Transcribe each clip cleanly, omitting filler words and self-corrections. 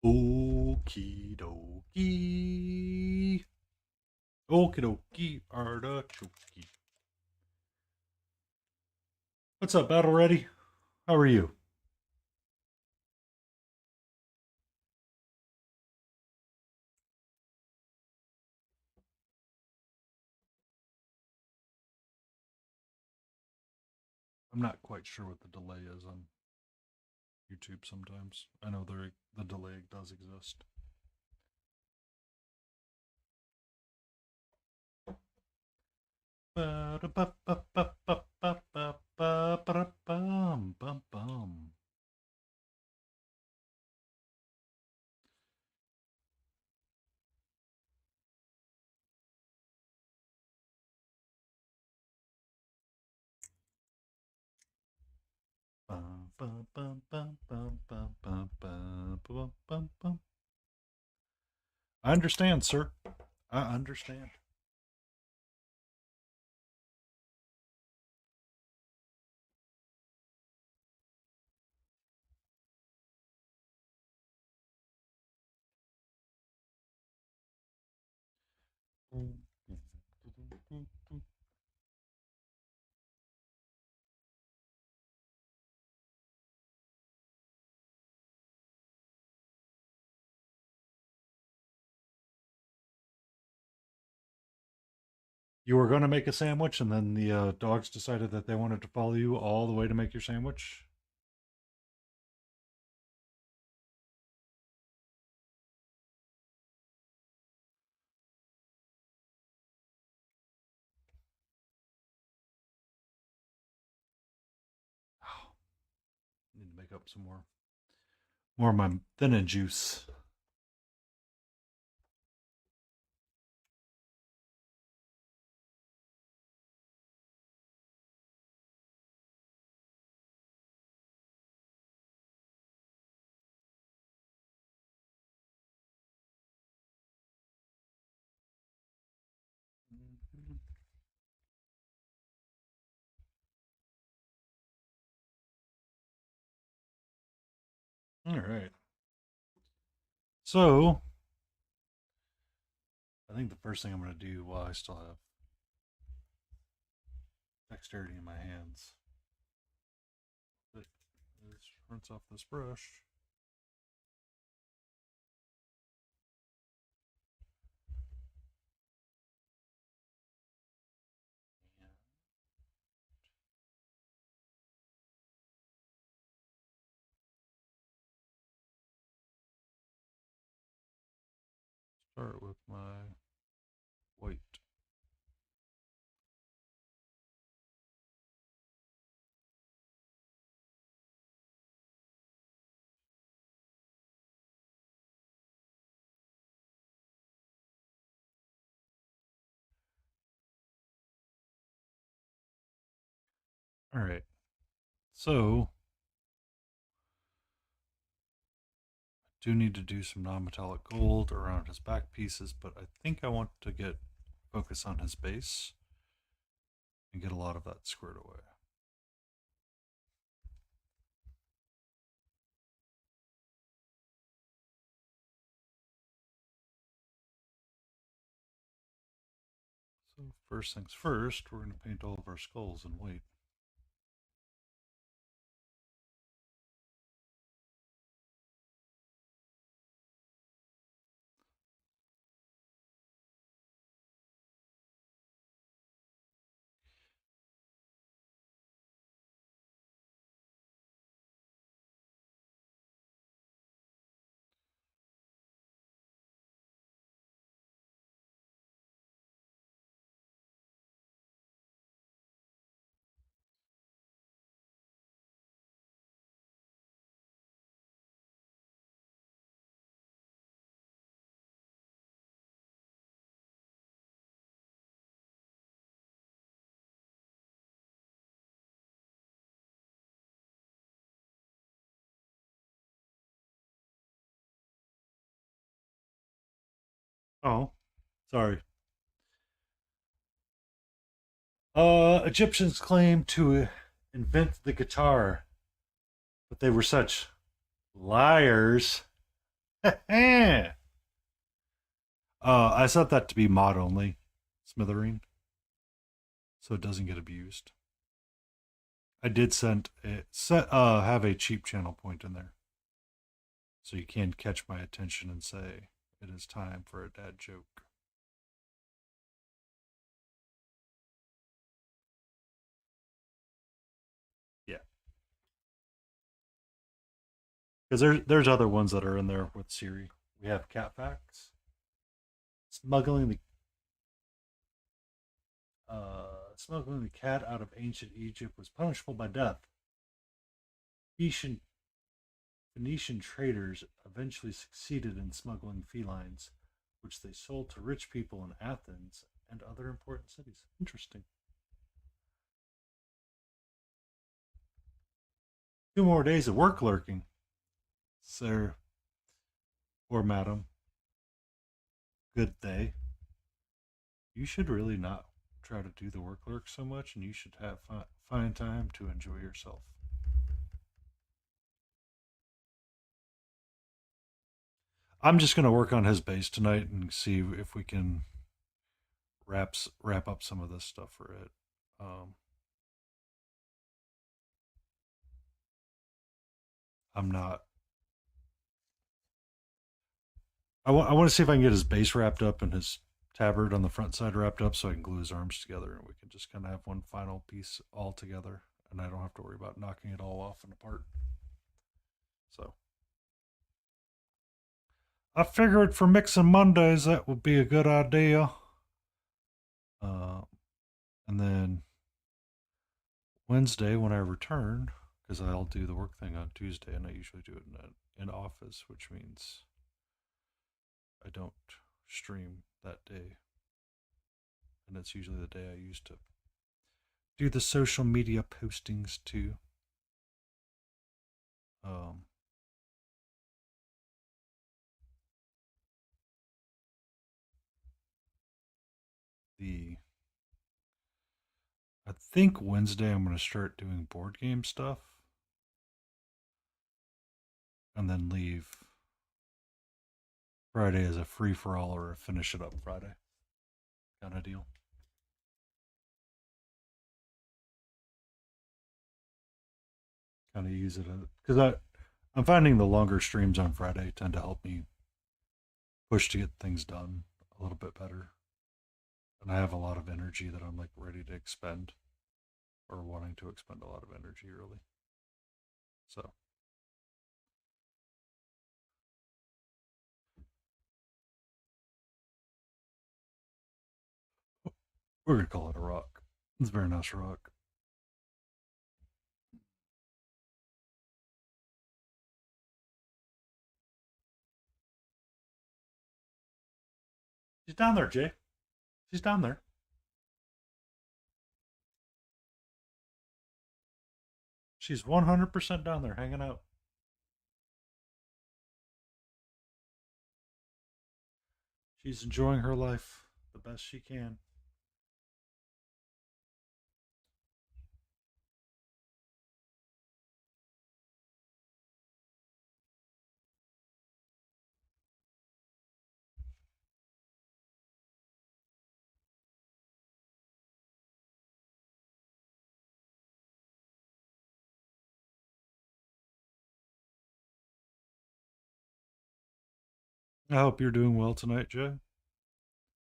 Okie dokie. Okie dokie artichoke. What's up, Battle Ready? How are you? I'm not quite sure what the delay is on YouTube sometimes. I know the delay does exist. Ba-da-ba-ba-ba-ba-ba-ba-ba-bum-bum-bum. Bum-bum-bum-bum-bum-bum-bum-bum-bum. I understand, sir. I understand. You were going to make a sandwich, and then the dogs decided that they wanted to follow you all the way to make your sandwich. Oh, I need to make up some more of my thinning juice. All right. So I think the first thing I'm going to do while I still have dexterity in my hands is rinse off this brush. And start with my white. All right. So I do need to do some non-metallic gold around his back pieces, but I think I want to get focus on his base and get a lot of that squared away. So first things first, we're going to paint all of our skulls in white. Oh, sorry. Egyptians claim to invent the guitar, but they were such liars I set that to be mod only, Smithereen, so it doesn't get abused. I did have a cheap channel point in there, so you can catch my attention and say it is time for a dad joke. Yeah, because there's other ones that are in there with Siri. We have cat facts, smuggling smuggling the cat out of ancient Egypt was punishable by death. Phoenician, Phoenician traders eventually succeeded in smuggling felines, which they sold to rich people in Athens and other important cities. Interesting. 2 more days of work lurking, sir or madam. Good day. You should really not try to do the work lurk so much, and you should find time to enjoy yourself. I'm just gonna work on his base tonight and see if we can wrap up some of this stuff for it. Um, I'm not. I want to see if I can get his base wrapped up and his tabard on the front side wrapped up, so I can glue his arms together, and we can just kind of have one final piece all together, and I don't have to worry about knocking it all off and apart. So I figured for mixing Mondays that would be a good idea. Uh, and then Wednesday when I return, because I'll do the work thing on Tuesday, and I usually do it in office, which means I don't stream that day, and it's usually the day I use to do the social media postings too. Um, the I think Wednesday I'm going to start doing board game stuff, and then leave Friday as a free for all or a finish it up Friday kind of deal. Kind of use it because I'm finding the longer streams on Friday tend to help me push to get things done a little bit better, and I have a lot of energy that I'm like ready to expend or wanting to expend a lot of energy early. So we're gonna call it a rock. It's a very nice rock. She's down there, Jay. She's down there. She's 100% down there hanging out. She's enjoying her life the best she can. I hope you're doing well tonight, Jay,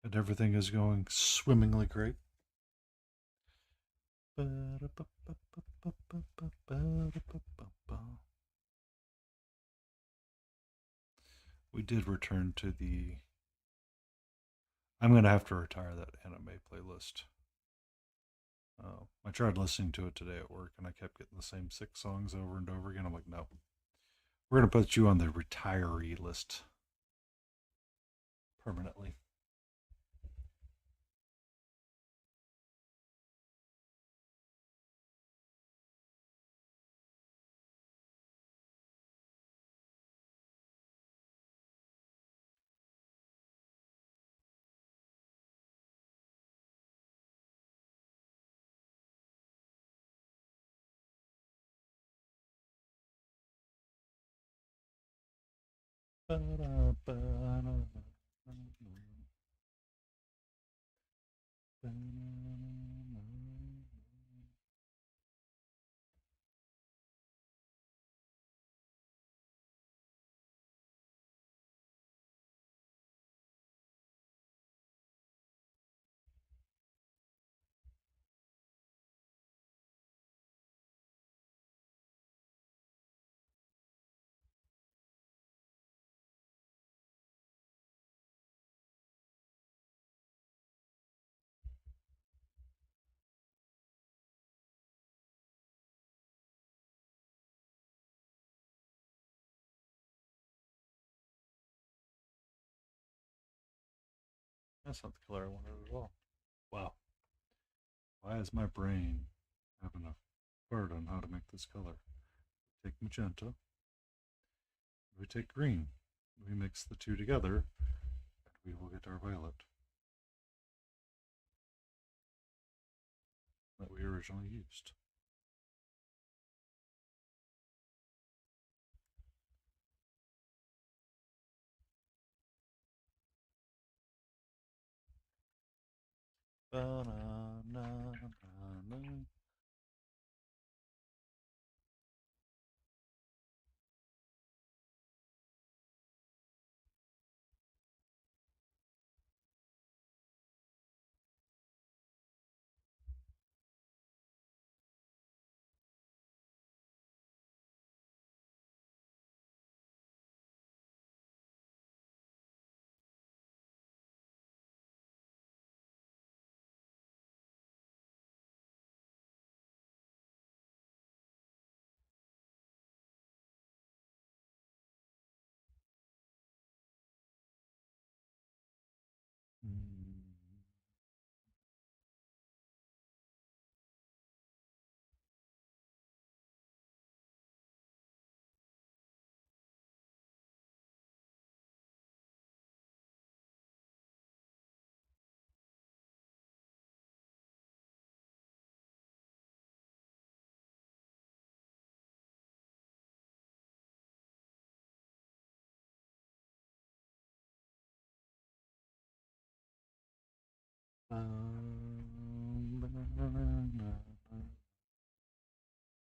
and everything is going swimmingly great. We did return to the. I'm going to have to retire that anime playlist. I tried listening to it today at work and I kept getting the same 6 songs over and over again. I'm like, no, we're going to put you on the retiree list permanently. That's not the color I wanted at all. Wow. Why is my brain having a word on how to make this color? Take magenta. We take green. We mix the two together, and we will get our violet that we originally used.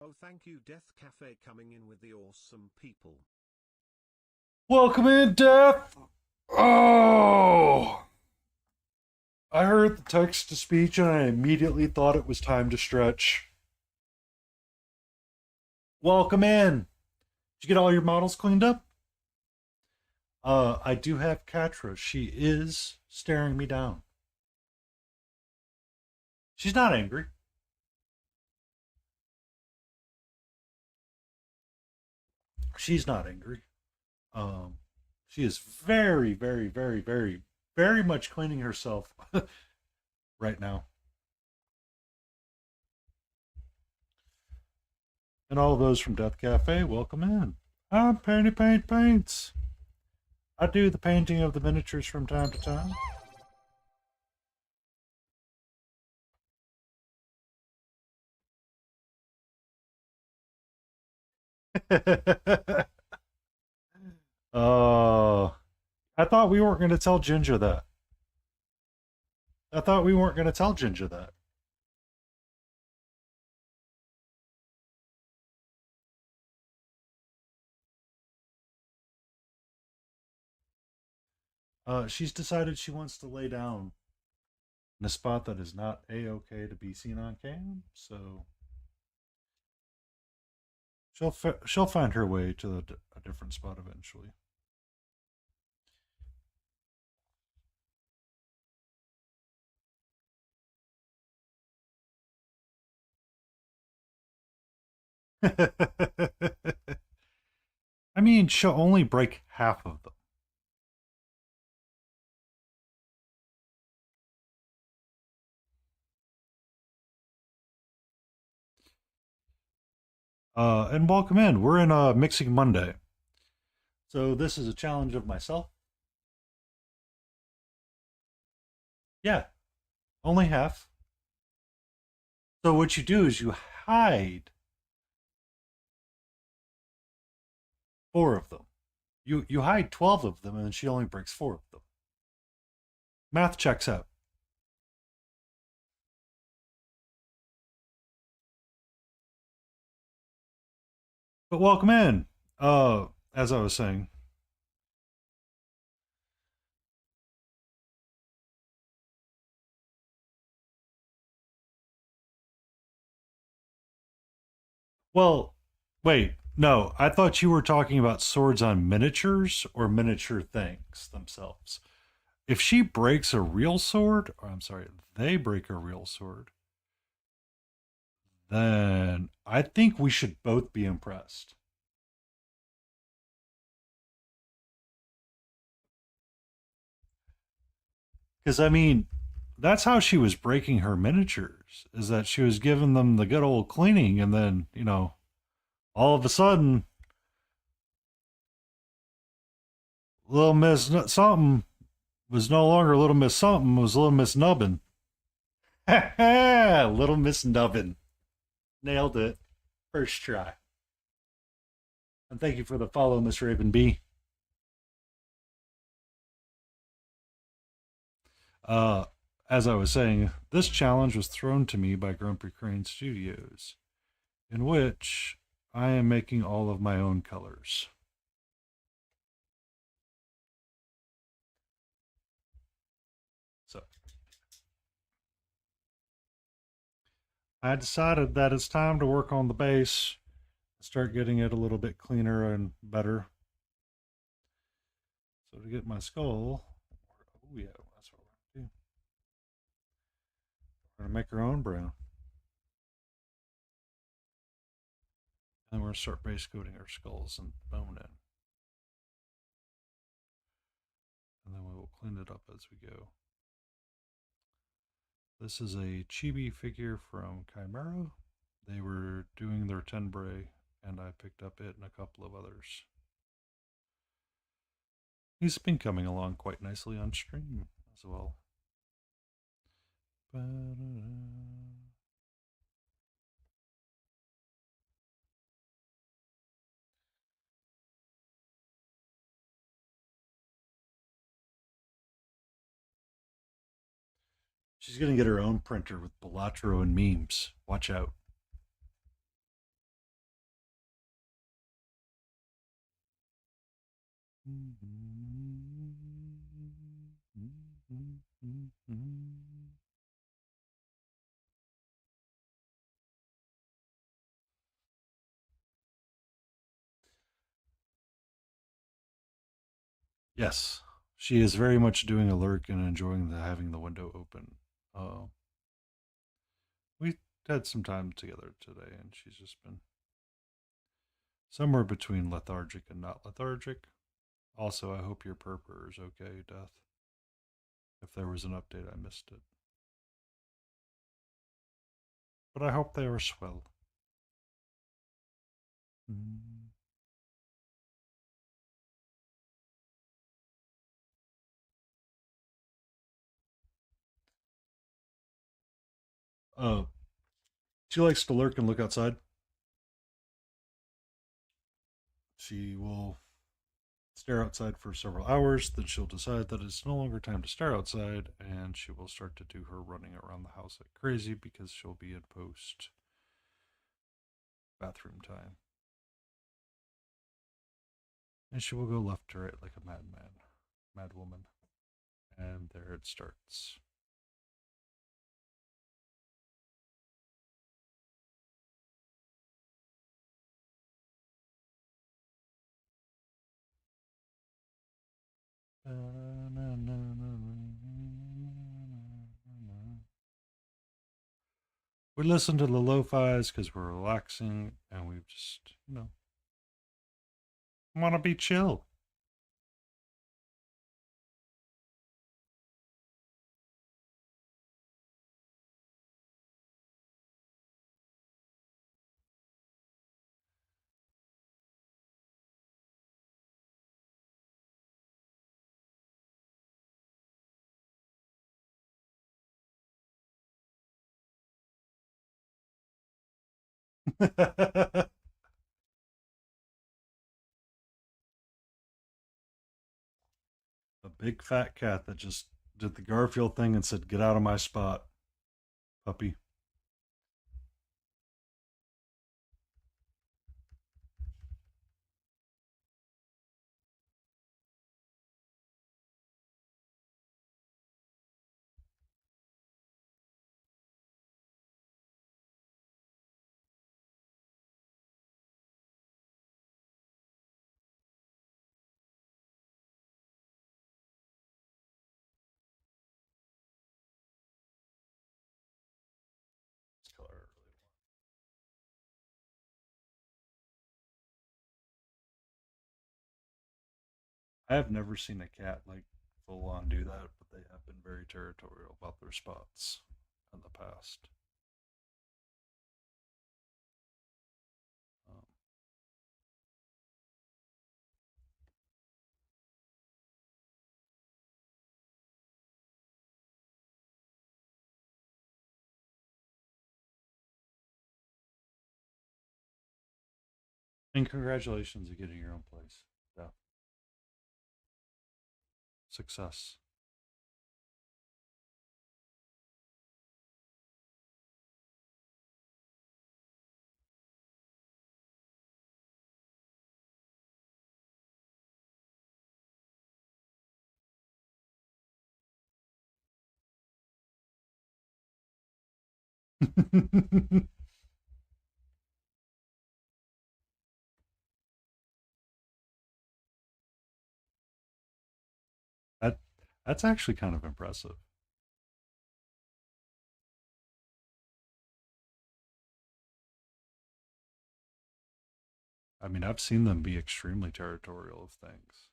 Oh, thank you, Death Cafe, coming in with the awesome people. Welcome in, Death! Oh! I heard the text to speech and I immediately thought it was time to stretch. Welcome in! Did you get all your models cleaned up? I do have Katra. She is staring me down. She's not angry. She's not angry. Um, she is very, very, very, very, very much cleaning herself right now. And all those from Death Cafe, welcome in. I'm Paints. I do the painting of the miniatures from time to time. uh, I thought we weren't going to tell Ginger that. I thought we weren't going to tell Ginger that. She's decided she wants to lay down in a spot that is not a-okay to be seen on cam, so she'll find her way to a different spot eventually. I mean, she'll only break half of them. And welcome in. We're in Mixing Monday. So this is a challenge of myself. Yeah, only half. So what you do is you hide 4 of them. You hide 12 of them, and she only breaks 4 of them. Math checks out. But welcome in. As I was saying, well, wait, no, I thought you were talking about swords on miniatures or miniature things themselves. If she breaks a real sword, or I'm sorry, they break a real sword, then I think we should both be impressed. Because, I mean, that's how she was breaking her miniatures, is that she was giving them the good old cleaning, and then, all of a sudden, Little Miss Something was no longer Little Miss Something, was Little Miss Nubbin. Little Miss Nubbin. Nailed it. First try. And thank you for the follow, Miss Raven B. Uh, as I was saying, this challenge was thrown to me by Grumpy Crane Studios, in which I am making all of my own colors. So I decided that it's time to work on the base, start getting it a little bit cleaner and better. So to get my skull, oh yeah, that's what we're gonna do. We're gonna make our own brown, and we're gonna start base coating our skulls and bone in, and then we will clean it up as we go. This is a Chibi figure from Chimera. They were doing their Tenbray, and I picked up it and a couple of others. He's been coming along quite nicely on stream as well. She's gonna get her own printer with Balatro and memes. Watch out. Yes, she is very much doing a lurk and enjoying having the window open. We had some time together today, and she's just been somewhere between lethargic and not lethargic. Also, I hope your purpur is okay, Death. If there was an update, I missed it. But I hope they are swell. Mm. Uh, she likes to lurk and look outside. She will stare outside for several hours, then she'll decide that it's no longer time to stare outside, and she will start to do her running around the house like crazy because she'll be in post bathroom time. And she will go left to right like a madman, madwoman. And there it starts. We listen to the lo-fis because we're relaxing and we just, want to be chill. big fat cat that just did the Garfield thing and said, "Get out of my spot, puppy." This color I really want. I have never seen a cat like full on do that, but they have been very territorial about their spots in the past. Um, and congratulations on getting your own place. Yeah, success. that that's actually kind of impressive. I mean, I've seen them be extremely territorial of things.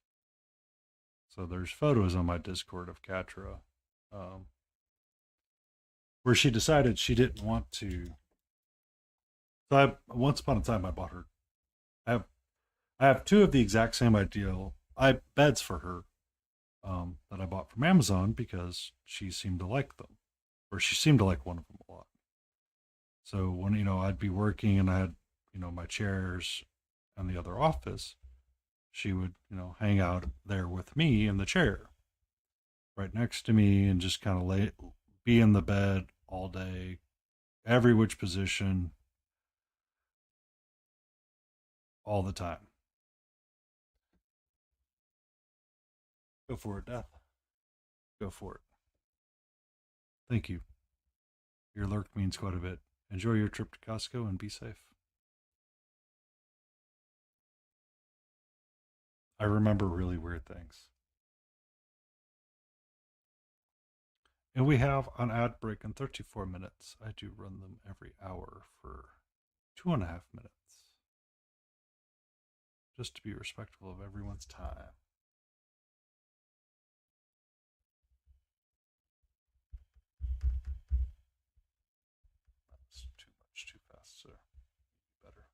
So there's photos on my Discord of Katra, um, where she decided she didn't want to. So once upon a time I bought her. I have I have two of the exact same ideal I beds for her, that I bought from Amazon because she seemed to like them, or she seemed to like one of them a lot. So when I'd be working and I had my chairs in the other office, she would hang out there with me in the chair right next to me and just kind of be in the bed all day, every which position, all the time. Go for it, Death. Go for it. Thank you. Your lurk means quite a bit. Enjoy your trip to Costco and be safe. I remember really weird things. And we have an ad break in 34 minutes. I do run them every hour for 2.5 minutes, just to be respectful of everyone's time. That's too much too fast, sir. Better.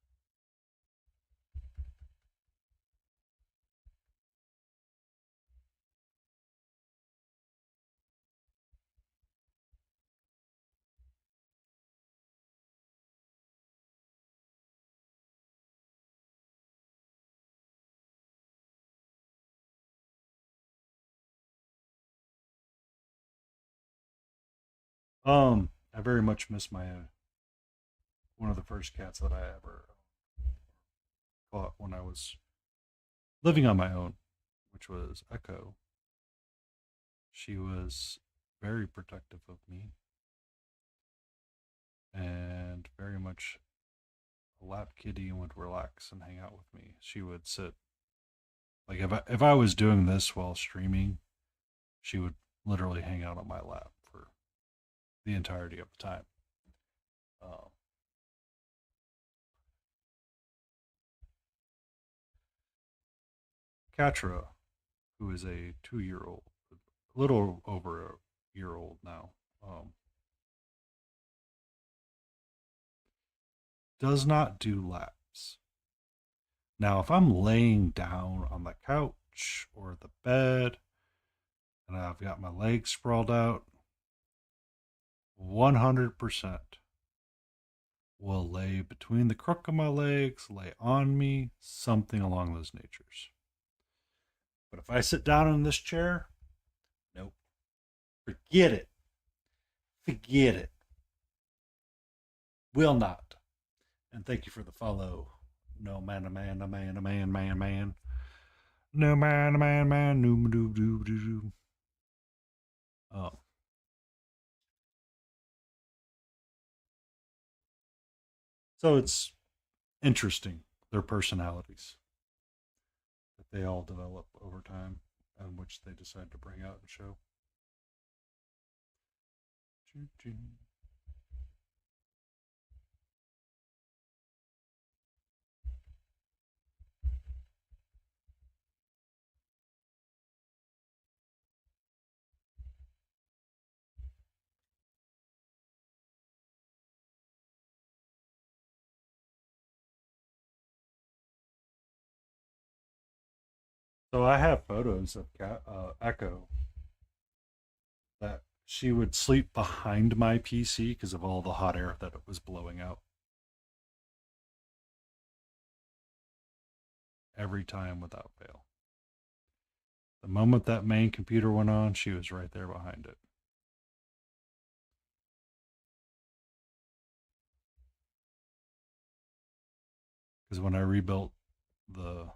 I very much miss my one of the first cats that I ever caught when I was living on my own, which was Echo. She was very protective of me and very much a lap kitty and would relax and hang out with me. She would sit like if I was doing this while streaming, she would literally hang out on my lap for the entirety of the time. Uh, Katra, who is a 2 year old, a little over a year old now, does not do laps. Now, if I'm laying down on the couch or the bed and I've got my legs sprawled out, 100% will lay between the crook of my legs, lay on me, something along those natures. But if I sit down in this chair, Forget it. Forget it. Will not. And thank you for the follow. No man, a man, a man, a man, man, man. No man, a man, man, no, do, do, do, do. Oh. So it's interesting, their personalities that they all develop over time and which they decide to bring out and show. So I have photos of Echo that she would sleep behind my PC because of all the hot air that it was blowing out. Every time without fail. The moment that main computer went on, she was right there behind it. Because when I rebuilt the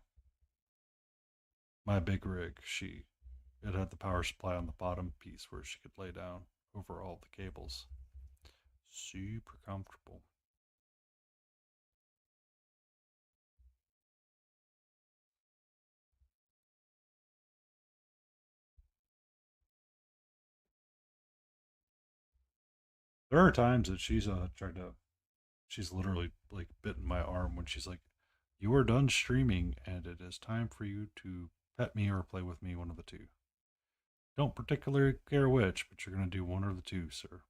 my big rig, it had the power supply on the bottom piece where she could lay down over all the cables. Super comfortable. There are times that she's she's literally like bitten my arm when she's like, "You are done streaming, and it is time for you to pet me or play with me, one of the two. Don't particularly care which, but you're gonna do one or the two, sir."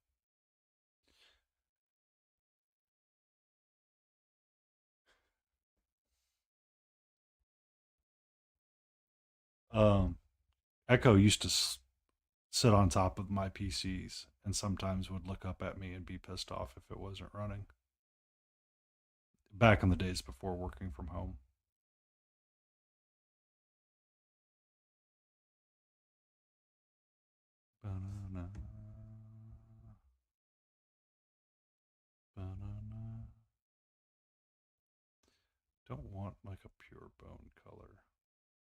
Um, Echo used to sit on top of my PCs and sometimes would look up at me and be pissed off if it wasn't running. Back in the days before working from home. Banana, banana. Don't want like a pure bone color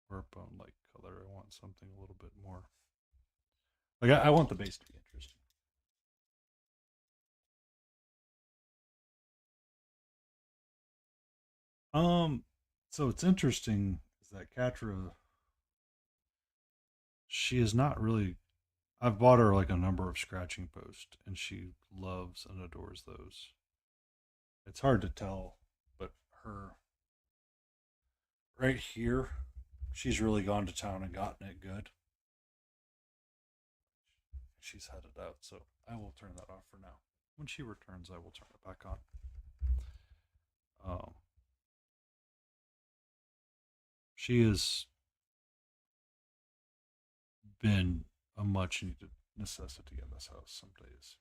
or a bone like color. I want something a little bit more. Like I want the base to be interesting. Um, so it's interesting is that Katra, she is not really. I've bought her like a number of scratching posts, and she loves and adores those. It's hard to tell, but her right here, she's really gone to town and gotten it good. She's headed out, so I will turn that off for now. When she returns, I will turn it back on. Um, she has been a much needed necessity in this house some days.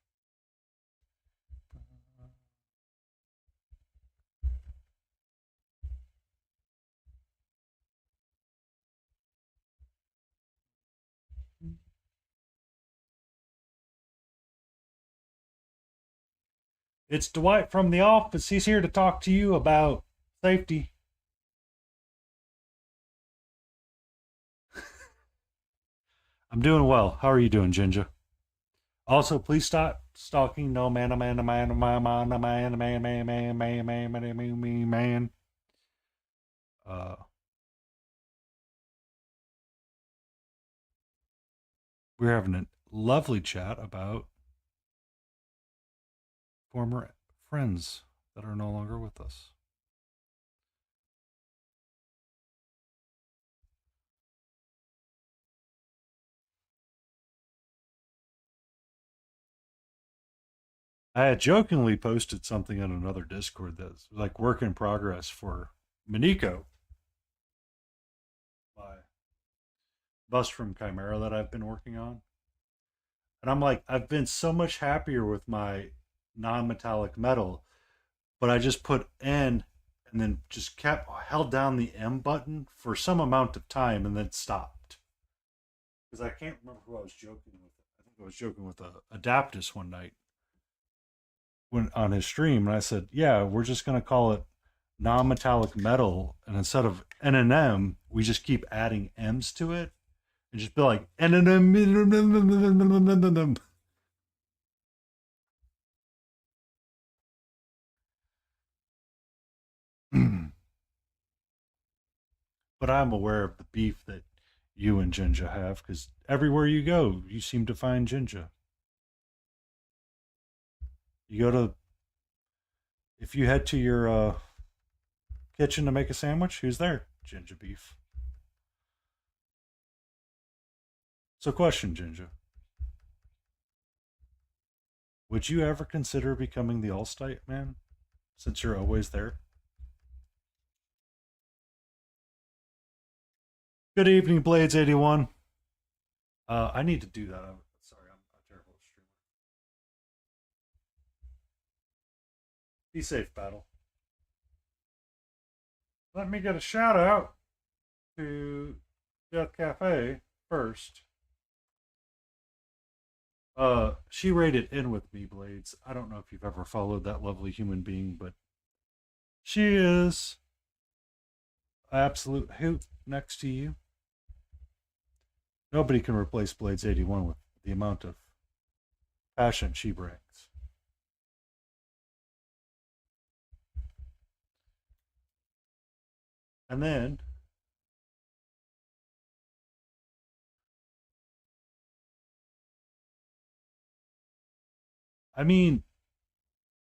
It's Dwight from the office. He's here to talk to you about safety. I'm doing well. How are you doing, Ginger? Also, please stop stalking. No man, a man, a man, a man, a man, a man, a man, man, man, man, man, man, man, man, man. Uh, we're having a lovely chat about former friends that are no longer with us. I had jokingly posted something on another Discord that's like work in progress for Miniko, my bus from Chimera that I've been working on. And I'm like, I've been so much happier with my non metallic metal, but I just put N and then just kept held down the M button for some amount of time and then stopped. Because I can't remember who I was joking with. I think I was joking with Adaptus one night when on his stream, and I said, "Yeah, we're just gonna call it non-metallic metal, and instead of N and M, we just keep adding M's to it, and just be like N and M." But I'm aware of the beef that you and Jinja have because everywhere you go, you seem to find Jinja. You go to if you head to your kitchen to make a sandwich, who's there? Jinja beef. So, question, Jinja: would you ever consider becoming the Allstate man, since you're always there? Good evening, Blades81. I need to do that. I'm sorry, I'm a terrible streamer. Be safe, battle. Let me get a shout out to Death Cafe first. She rated in with me, Blades. I don't know if you've ever followed that lovely human being, but she is absolute hoot next to you. Nobody can replace Blades 81 with the amount of passion she brings. And then I mean,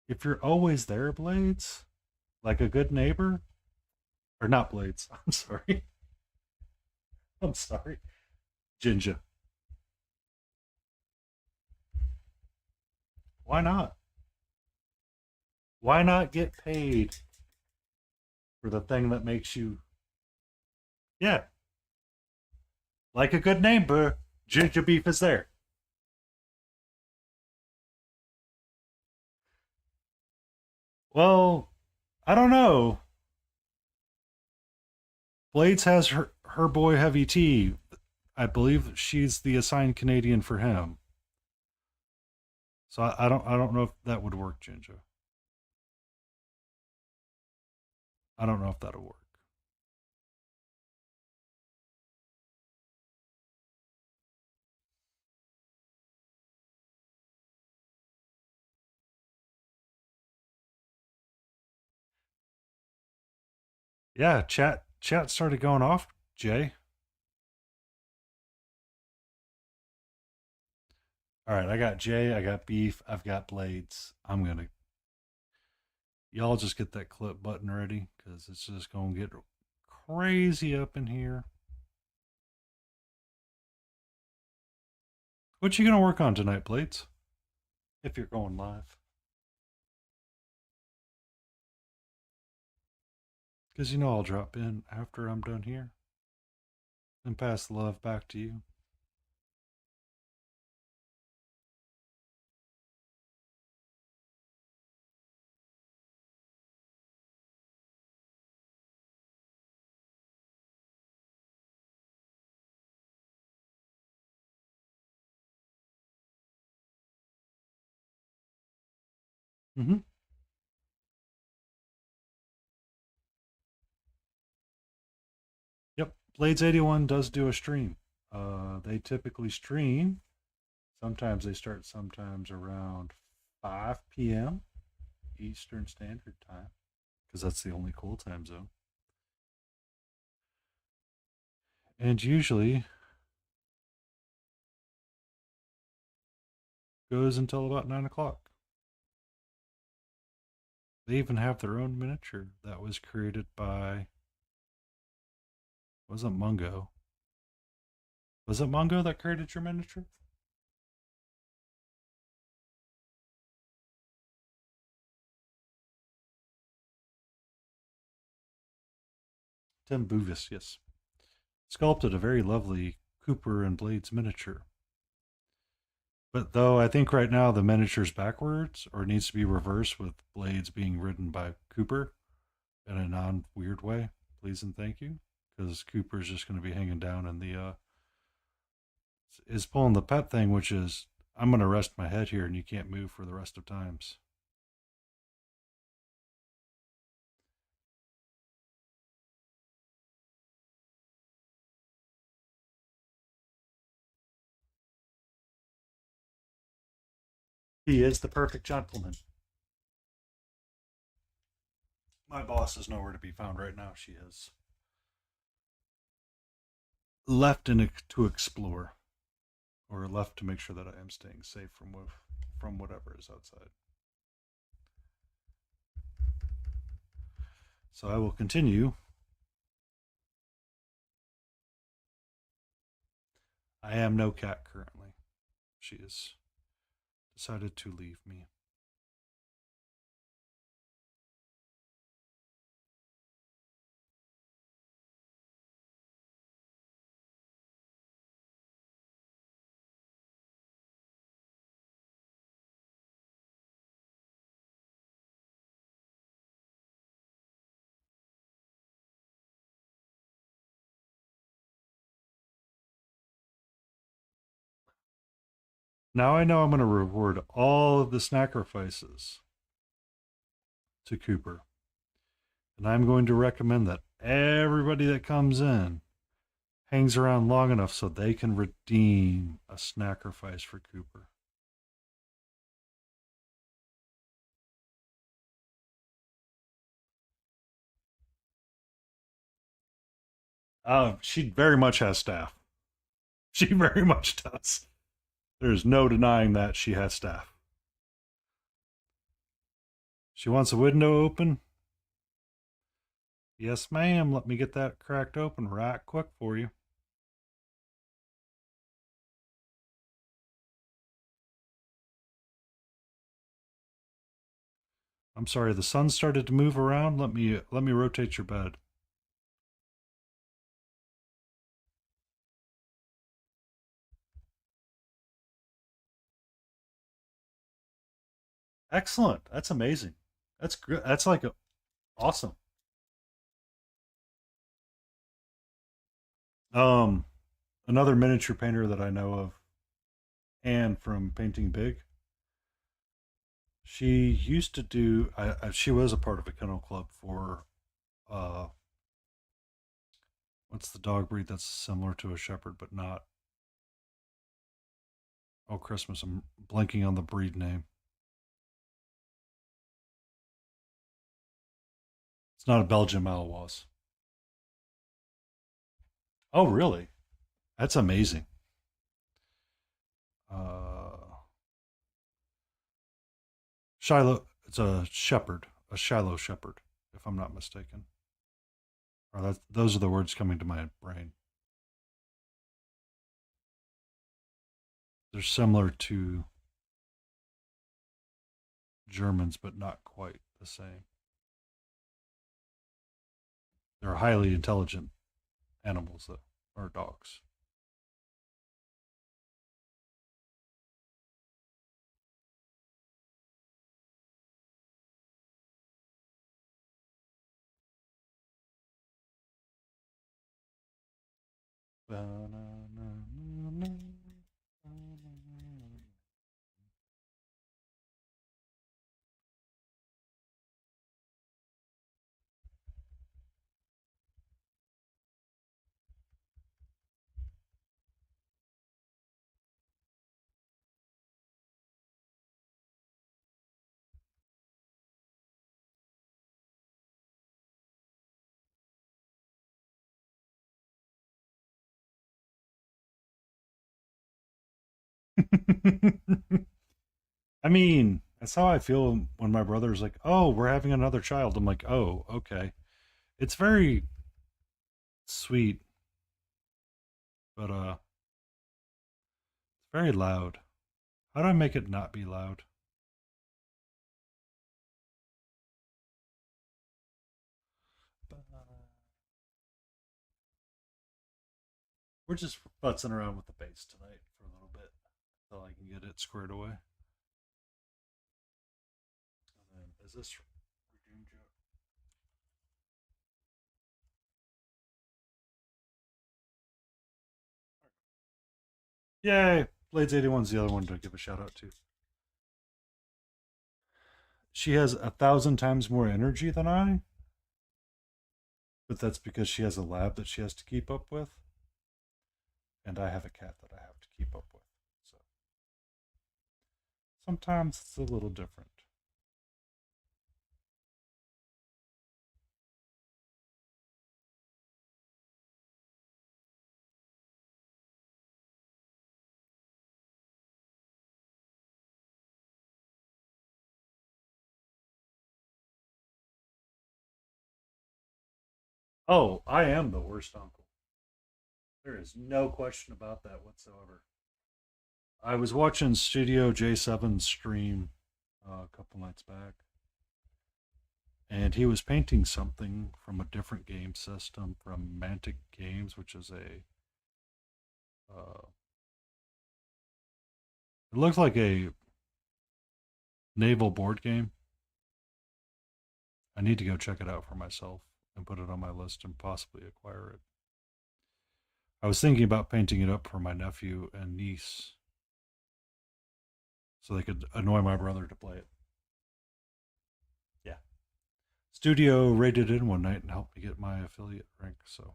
if you're always there, Blades, like a good neighbor, or not Blades, I'm sorry. I'm sorry. Jinja. Why not? Why not get paid for the thing that makes you, yeah, like a good neighbor, Jinja beef is there. Well, I don't know. Blades has her boy Heavy T. I believe she's the assigned Canadian for him. So I don't know if that would work, Jinja. I don't know if that'll work. Yeah, chat started going off, Jay. All right, I got Jay, I got Beef, I've got Blades. I'm gonna y'all just get that clip button ready because it's just gonna get crazy up in here. What you gonna work on tonight, Blades? If you're going live, because you know I'll drop in after I'm done here and pass the love back to you. Mm-hmm. Yep, Blades 81 does do a stream. They typically stream. Sometimes they start sometimes around 5 p.m. Eastern Standard Time because that's the only cool time zone. And usually goes until about 9 o'clock. They even have their own miniature that was created by, wasn't Mungo? Was it Mungo that created your miniature? Tim Boovis, yes. Sculpted a very lovely Cooper and Blades miniature. But though I think right now the miniature's backwards or needs to be reversed with Blades being ridden by Cooper in a non weird way, please and thank you. Because Cooper's just going to be hanging down in the is pulling the pet thing, which is I'm gonna rest my head here, and you can't move for the rest of times. He is the perfect gentleman. My boss is nowhere to be found right now. She is left to explore, or left to make sure that I am staying safe from whatever is outside. So I will continue. I am no cat currently. She has decided to leave me. Now I know I'm going to reward all of the sacrifices to Cooper. And I'm going to recommend that everybody that comes in hangs around long enough so they can redeem a sacrifice for Cooper. She very much has staff. She very much does. There's no denying that she has staff. She wants a window open. Yes, ma'am. Let me get that cracked open right quick for you. I'm sorry, the sun started to move around. Let me rotate your bed. Excellent. That's amazing. That's good. That's like awesome. Um, Another miniature painter that I know of, Anne from Painting Big. She used to do. She was a part of a kennel club for uh, what's the dog breed that's similar to a shepherd but not? Oh, Christmas! I'm blanking on the breed name. It's not a Belgian Malinois. Oh, really? That's amazing. Uh, Shiloh. It's a shepherd, a Shiloh shepherd, if I'm not mistaken. Or those are the words coming to my brain. They're similar to Germans, but not quite the same. They're highly intelligent animals that are dogs. I mean, that's how I feel when my brother's like, "Oh, we're having another child." I'm like, "Oh, okay." It's very sweet, but it's very loud. How do I make it not be loud? We're just futzing around with the bass tonight for a little bit until I can get it squared away. And then, is this redeem joke? Yay! Blades81's the other one to give a shout out to. She has 1,000 times more energy than I, but that's because she has a lab that she has to keep up with, and I have a cat that I have to keep up with. So sometimes it's a little different. Oh, I am the worst uncle. There is no question about that whatsoever. I was watching Studio J7 stream a couple nights back, and he was painting something from a different game system from Mantic Games, which is a. It looks like a naval board game. I need to go check it out for myself and put it on my list and possibly acquire it. I was thinking about painting it up for my nephew and niece so they could annoy my brother to play it. Yeah. Studio raided in one night and helped me get my affiliate rank, so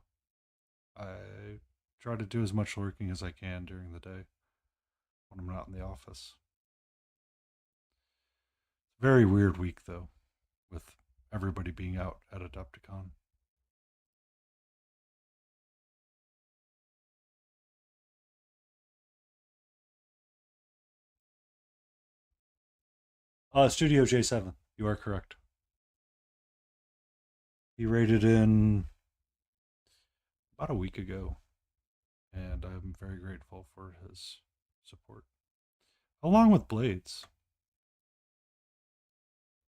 I try to do as much lurking as I can during the day when I'm not in the office. Very weird week though, with everybody being out at Adepticon. Studio J7, you are correct. He raided in about a week ago, and I'm very grateful for his support. Along with Blades,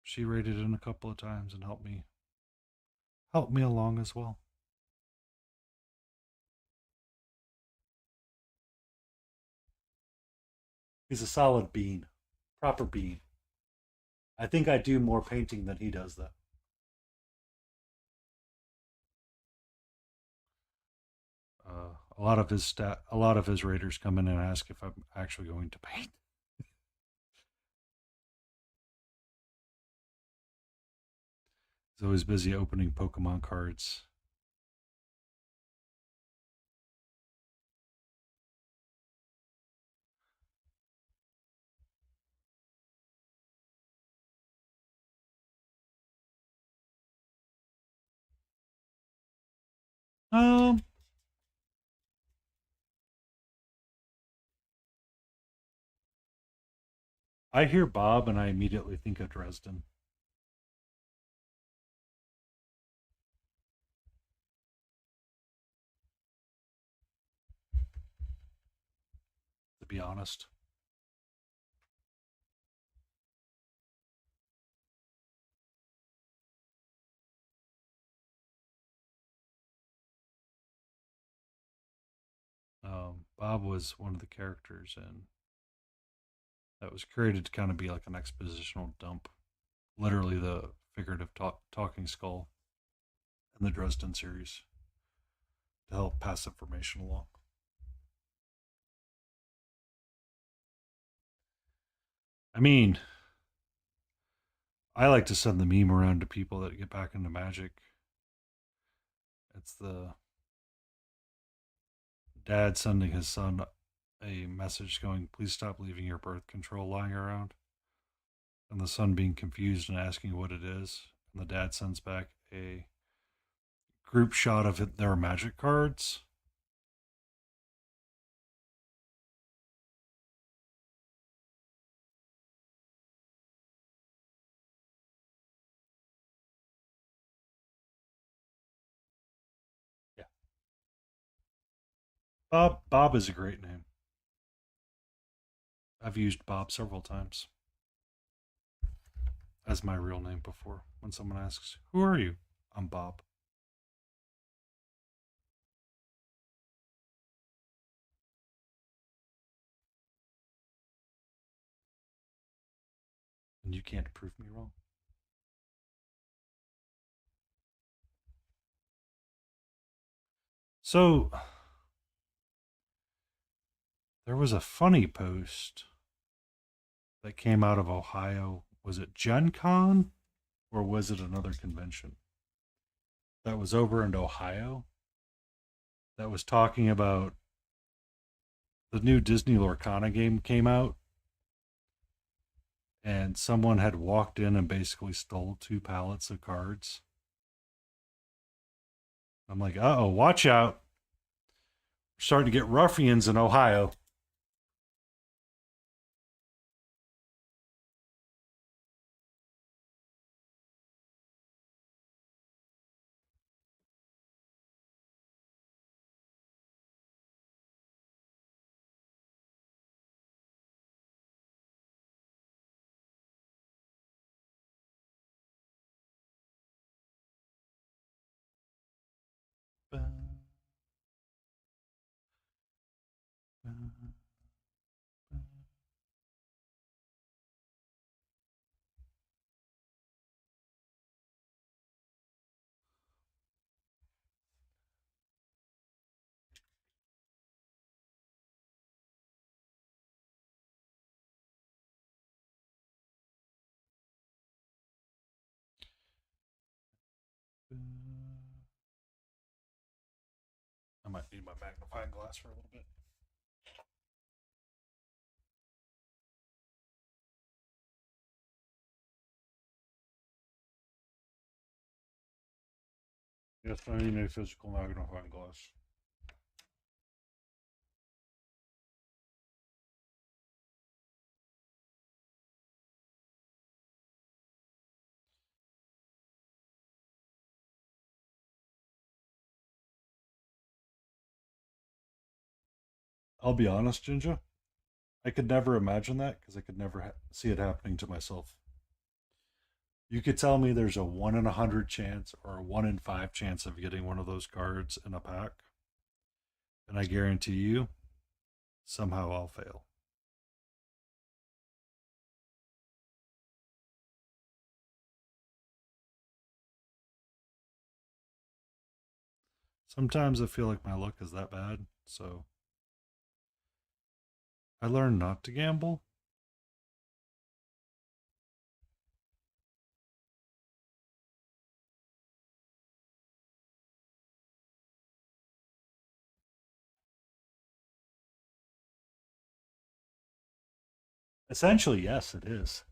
she raided in a couple of times and helped me along as well. He's a solid bean, proper bean. I think I do more painting than he does, though. A lot of his raiders come in and ask if I'm actually going to paint. He's always busy opening Pokemon cards. Um, I hear Bob and I immediately think of Dresden. To be honest, Bob was one of the characters in that was created to kind of be like an expositional dump, literally the figurative talking skull in the Dresden series to help pass information along. I mean, I like to send the meme around to people that get back into Magic. It's the dad sending his son a message going, "Please stop leaving your birth control lying around," and the son being confused and asking what it is, and the dad sends back a group shot of their Magic cards. Yeah, Bob is a great name. I've used Bob several times as my real name before. When someone asks, "Who are you?" I'm Bob. And you can't prove me wrong. So There was a funny post that came out of Ohio. Was it Gen Con or was it another convention? That was over in Ohio that was talking about the new Disney Lorcana game came out and someone had walked in and basically stole 2 pallets of cards. I'm like, oh, watch out. We're starting to get ruffians in Ohio. I might need my magnifying glass for a little bit. Yes, I need a physical magnifying glass. I'll be honest, Ginger. I could never imagine that because I could never see it happening to myself. You could tell me there's a 1 in 100 chance or a 1 in 5 chance of getting one of those cards in a pack, and I guarantee you, somehow I'll fail. Sometimes I feel like my luck is that bad, so I learned not to gamble. Essentially, yes, it is.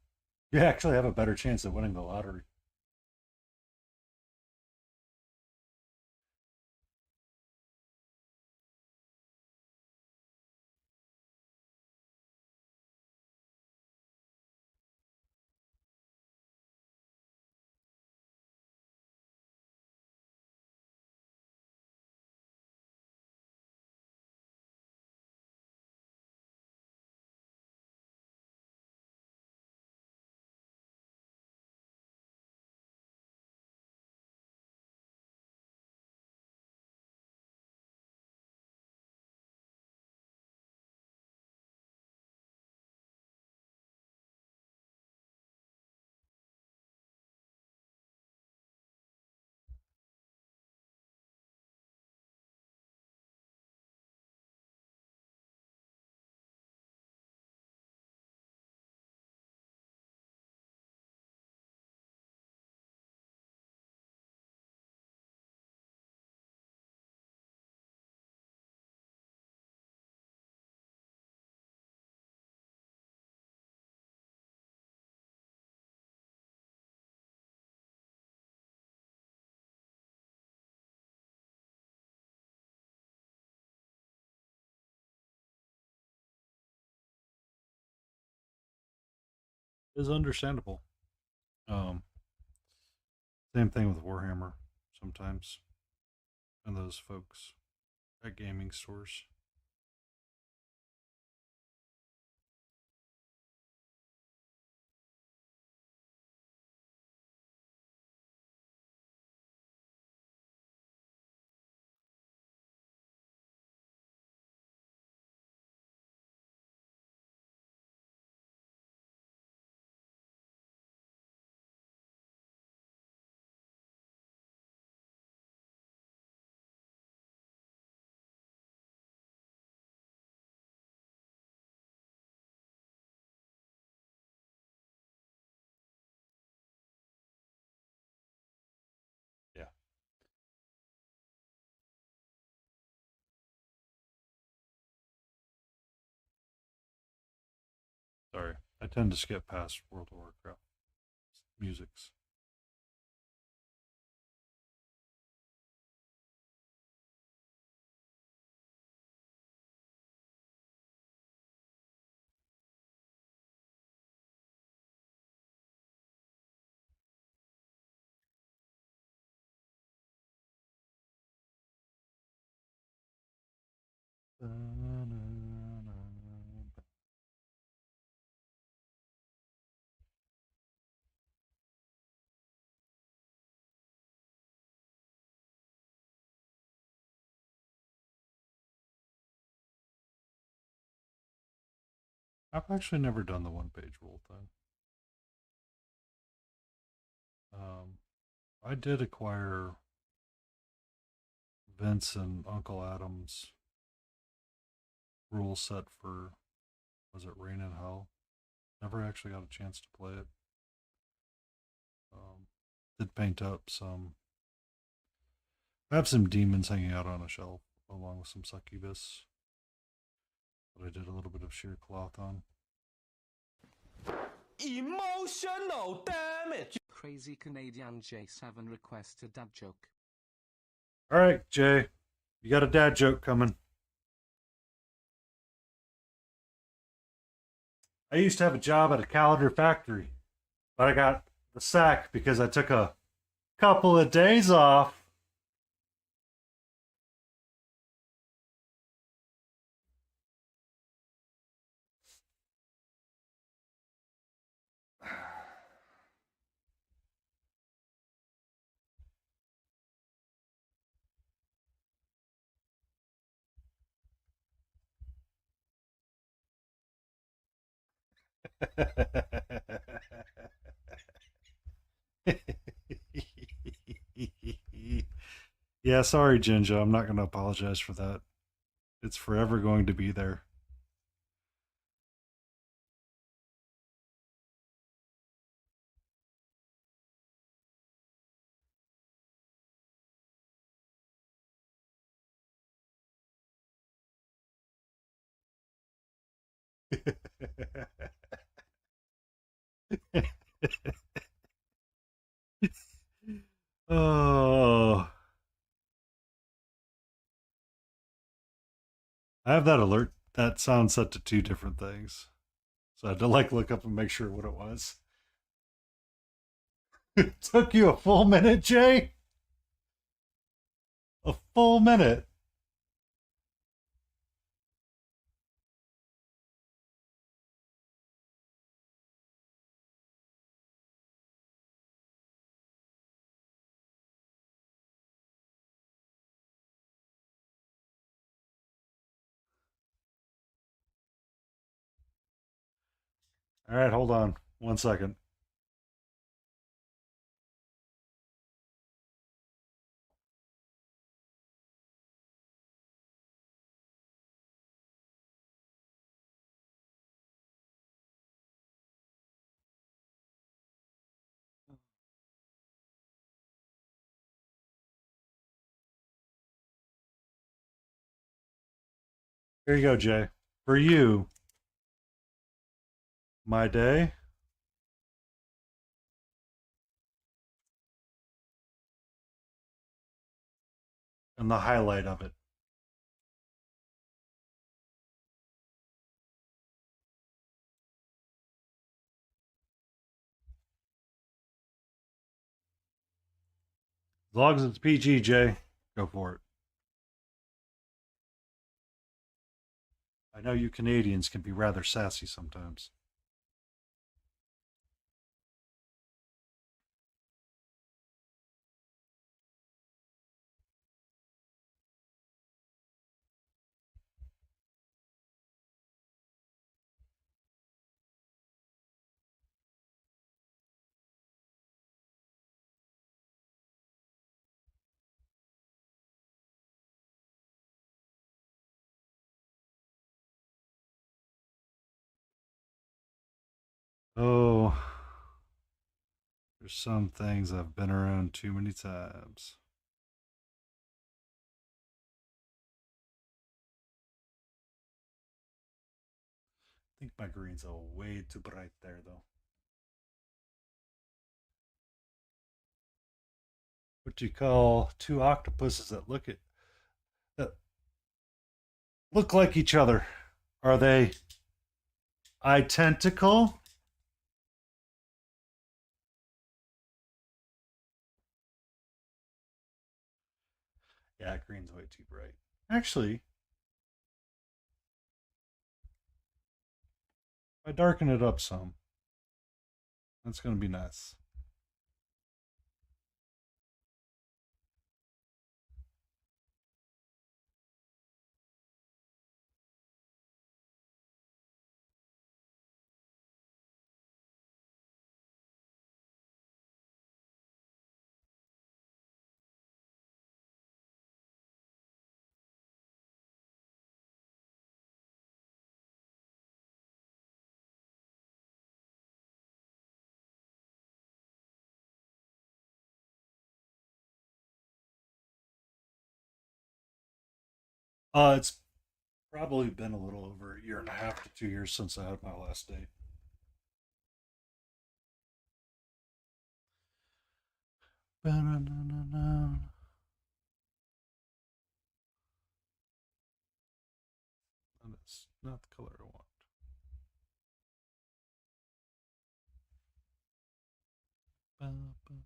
You actually have a better chance of winning the lottery. It's understandable. Um, Same thing with Warhammer sometimes, and those folks at gaming stores. I tend to skip past World of Warcraft musics. I've actually never done the one-page rule thing. I did acquire Vince and Uncle Adam's rule set for, was it Rain and Hell? Never actually got a chance to play it. Did paint up some. I have some demons hanging out on a shelf along with some succubus that I did a little bit of sheer cloth on. Emotional damage. Crazy Canadian J7 requests a dad joke. All right, Jay, you got a dad joke coming. I used to have a job at a calendar factory, but I got the sack because I took a couple of days off. Yeah, sorry, Jinja. I'm not going to apologize for that. It's forever going to be there. Oh, I have that alert, that sound set to two different things. So I had to look up and make sure what it was. It took you a full minute, Jay? A full minute. All right, hold on 1 second. Here you go, Jay. For you, my day. And the highlight of it. As long as it's PG, Jay, go for it. I know you Canadians can be rather sassy sometimes. Oh, there's some things I've been around too many times. I think my green's a way too bright there, though. What do you call two octopuses that look like each other? Are they identical? Yeah, green's way too bright. Actually, if I darken it up some, that's going to be nice. It's probably been a little over a year and a half to 2 years since I had my last date. Ba-na-na-na-na. And it's not the color I want. Ba-ba-ba.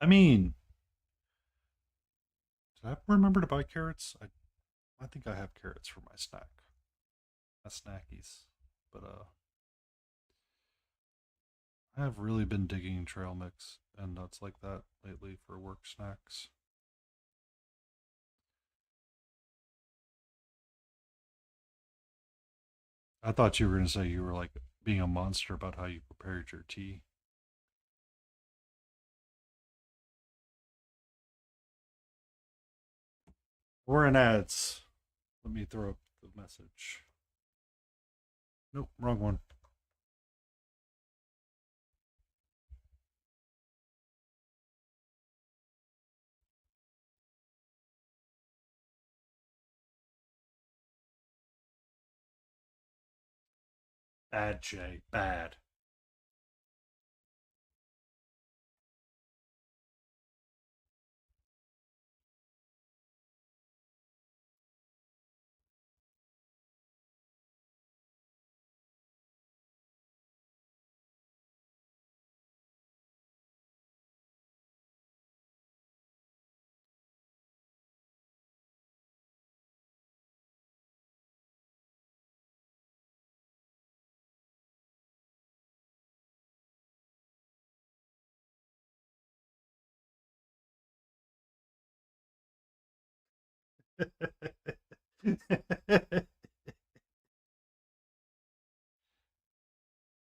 I mean, did I remember to buy carrots? I think I have carrots for my snack. My snackies. But I have really been digging trail mix and nuts like that lately for work snacks. I thought you were going to say you were like being a monster about how you prepared your tea. We're in ads. Let me throw up the message. Nope, wrong one. Bad, Jay. Bad.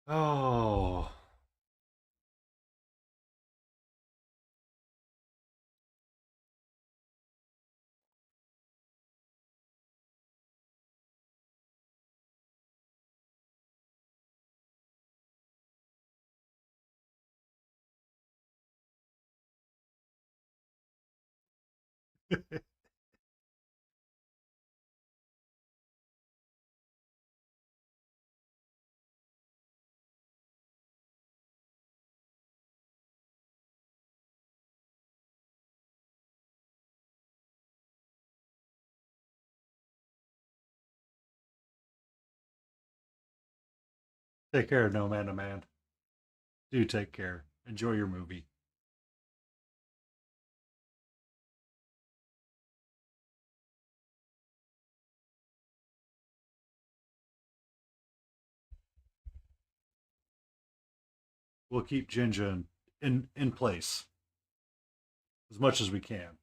Oh. Take care, no man to man. Do take care. Enjoy your movie. We'll keep Jinja in place. as much as we can.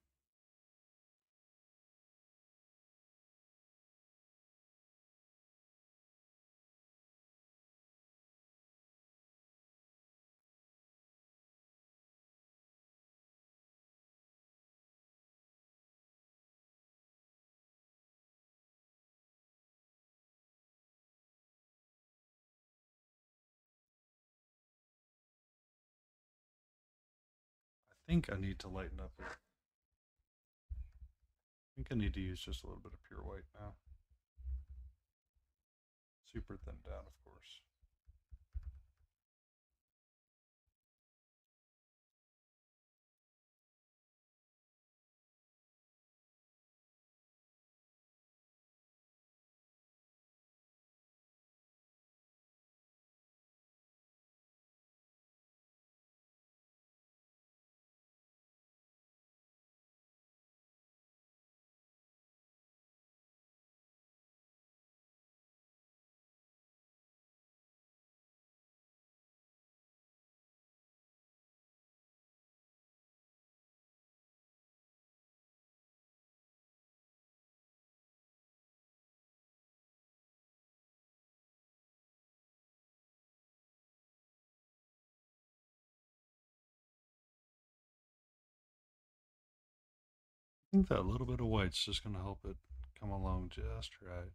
I think I need to lighten up. I think I need to use just a little bit of pure white now. Super thin down, of course. I think that little bit of white's just going to help it come along just right.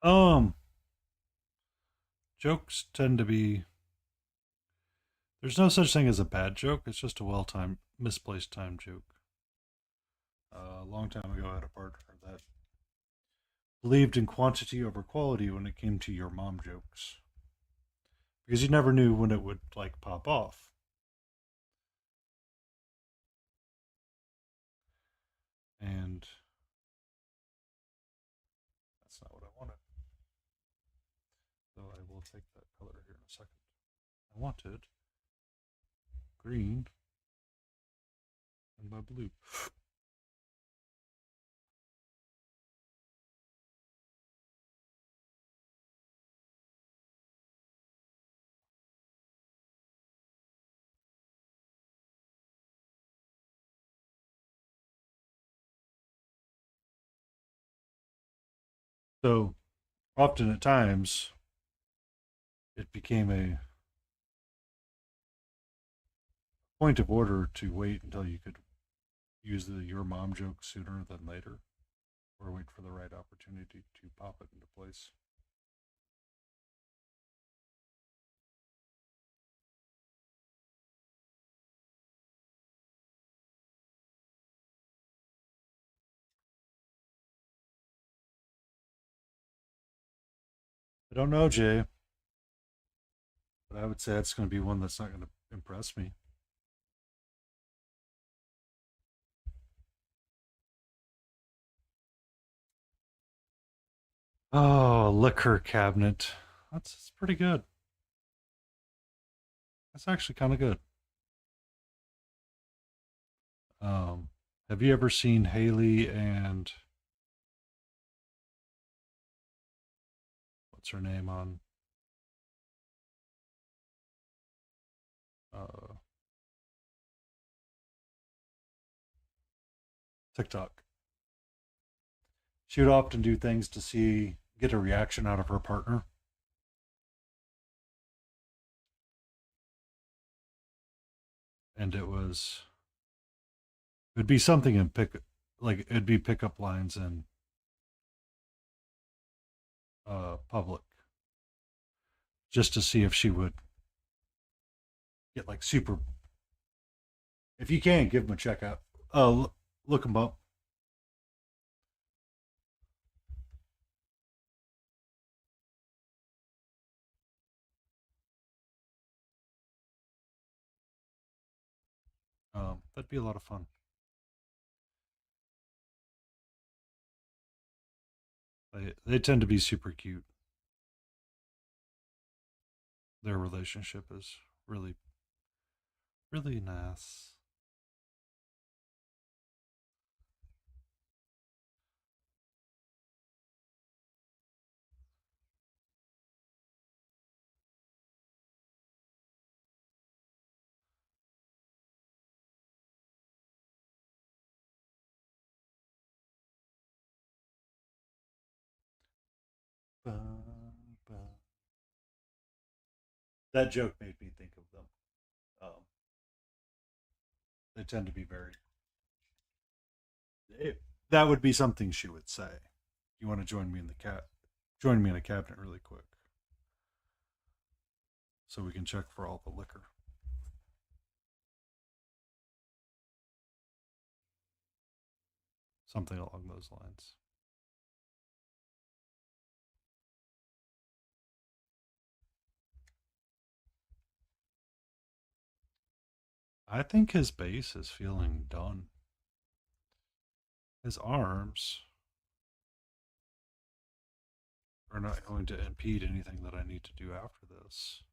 Um, Jokes tend to be. There's no such thing as a bad joke. It's just a well-timed, misplaced time joke. A long time ago, I had a partner that believed in quantity over quality when it came to your mom jokes, because you never knew when it would like pop off. And that's not what I wanted. So I will take that color here in a second. I wanted green and my blue. So often at times it became a point of order to wait until you could use the your mom joke sooner than later, or wait for the right opportunity to pop it into place. I don't know, Jay, but I would say it's going to be one that's not going to impress me. Oh, liquor cabinet. That's pretty good. That's actually kind of good. Um, have you ever seen Haley and what's her name on uh, TikTok? She would often do things to get a reaction out of her partner. And it'd be something in like it'd be pickup lines in public just to see if she would get like super. If you can, give them a check out. Look them up. That'd be a lot of fun. They tend to be super cute. Their relationship is really really nice. That joke made me think of them. They tend to be very. That would be something she would say. You want to join me in the cat? Join me in a cabinet really quick, so we can check for all the liquor. Something along those lines. I think his base is feeling done. His arms are not going to impede anything that I need to do after this.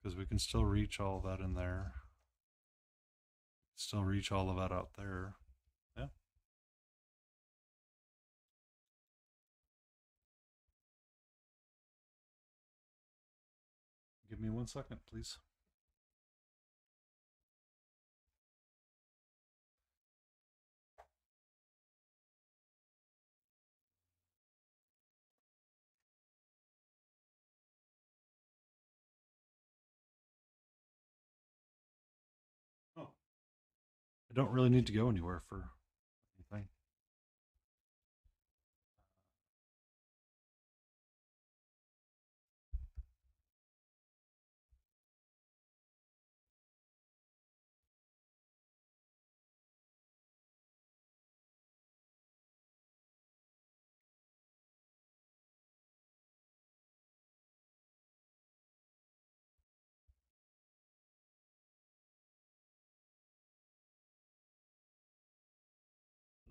Because we can still reach all that in there. Still reach all of that out there. Yeah. Give me 1 second, please. Oh, I don't really need to go anywhere for anything.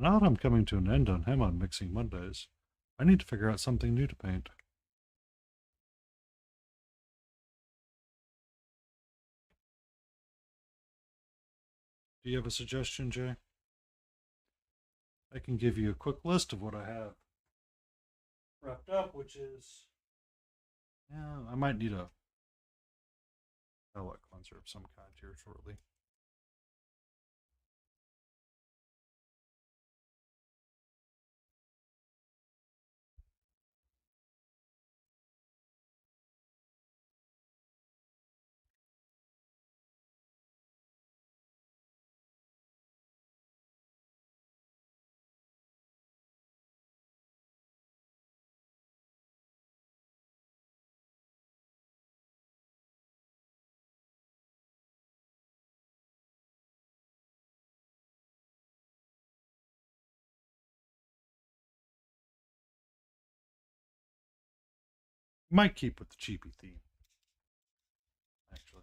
Now that I'm coming to an end on him on Mixing Mondays, I need to figure out something new to paint. Do you have a suggestion, Jay? I can give you a quick list of what I have wrapped up, which is, yeah, I might need a palette cleanser of some kind here shortly. Might keep with the Chibi theme. Actually.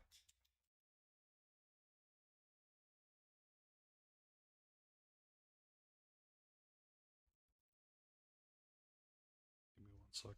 Give me 1 second.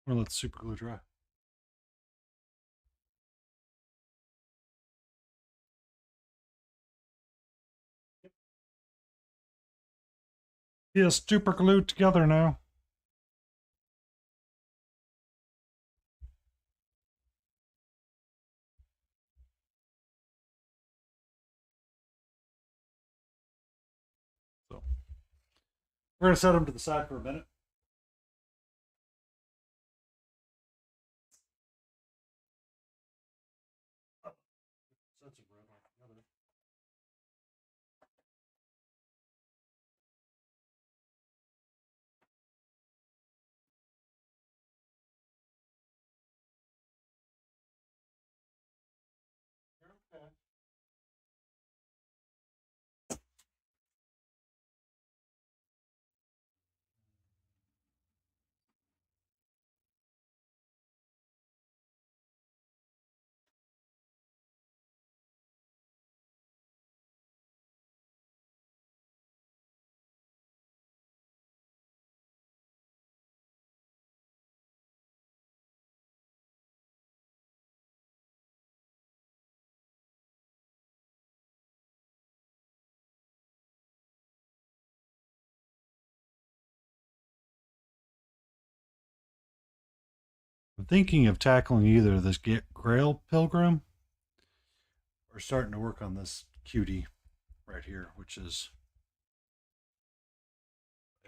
I'm gonna let the super glue dry. Yeah, super glued together now. So we're gonna set them to the side for a minute. Set some bread on together. You're okay. I'm thinking of tackling either this Grail Pilgrim or starting to work on this cutie right here, which is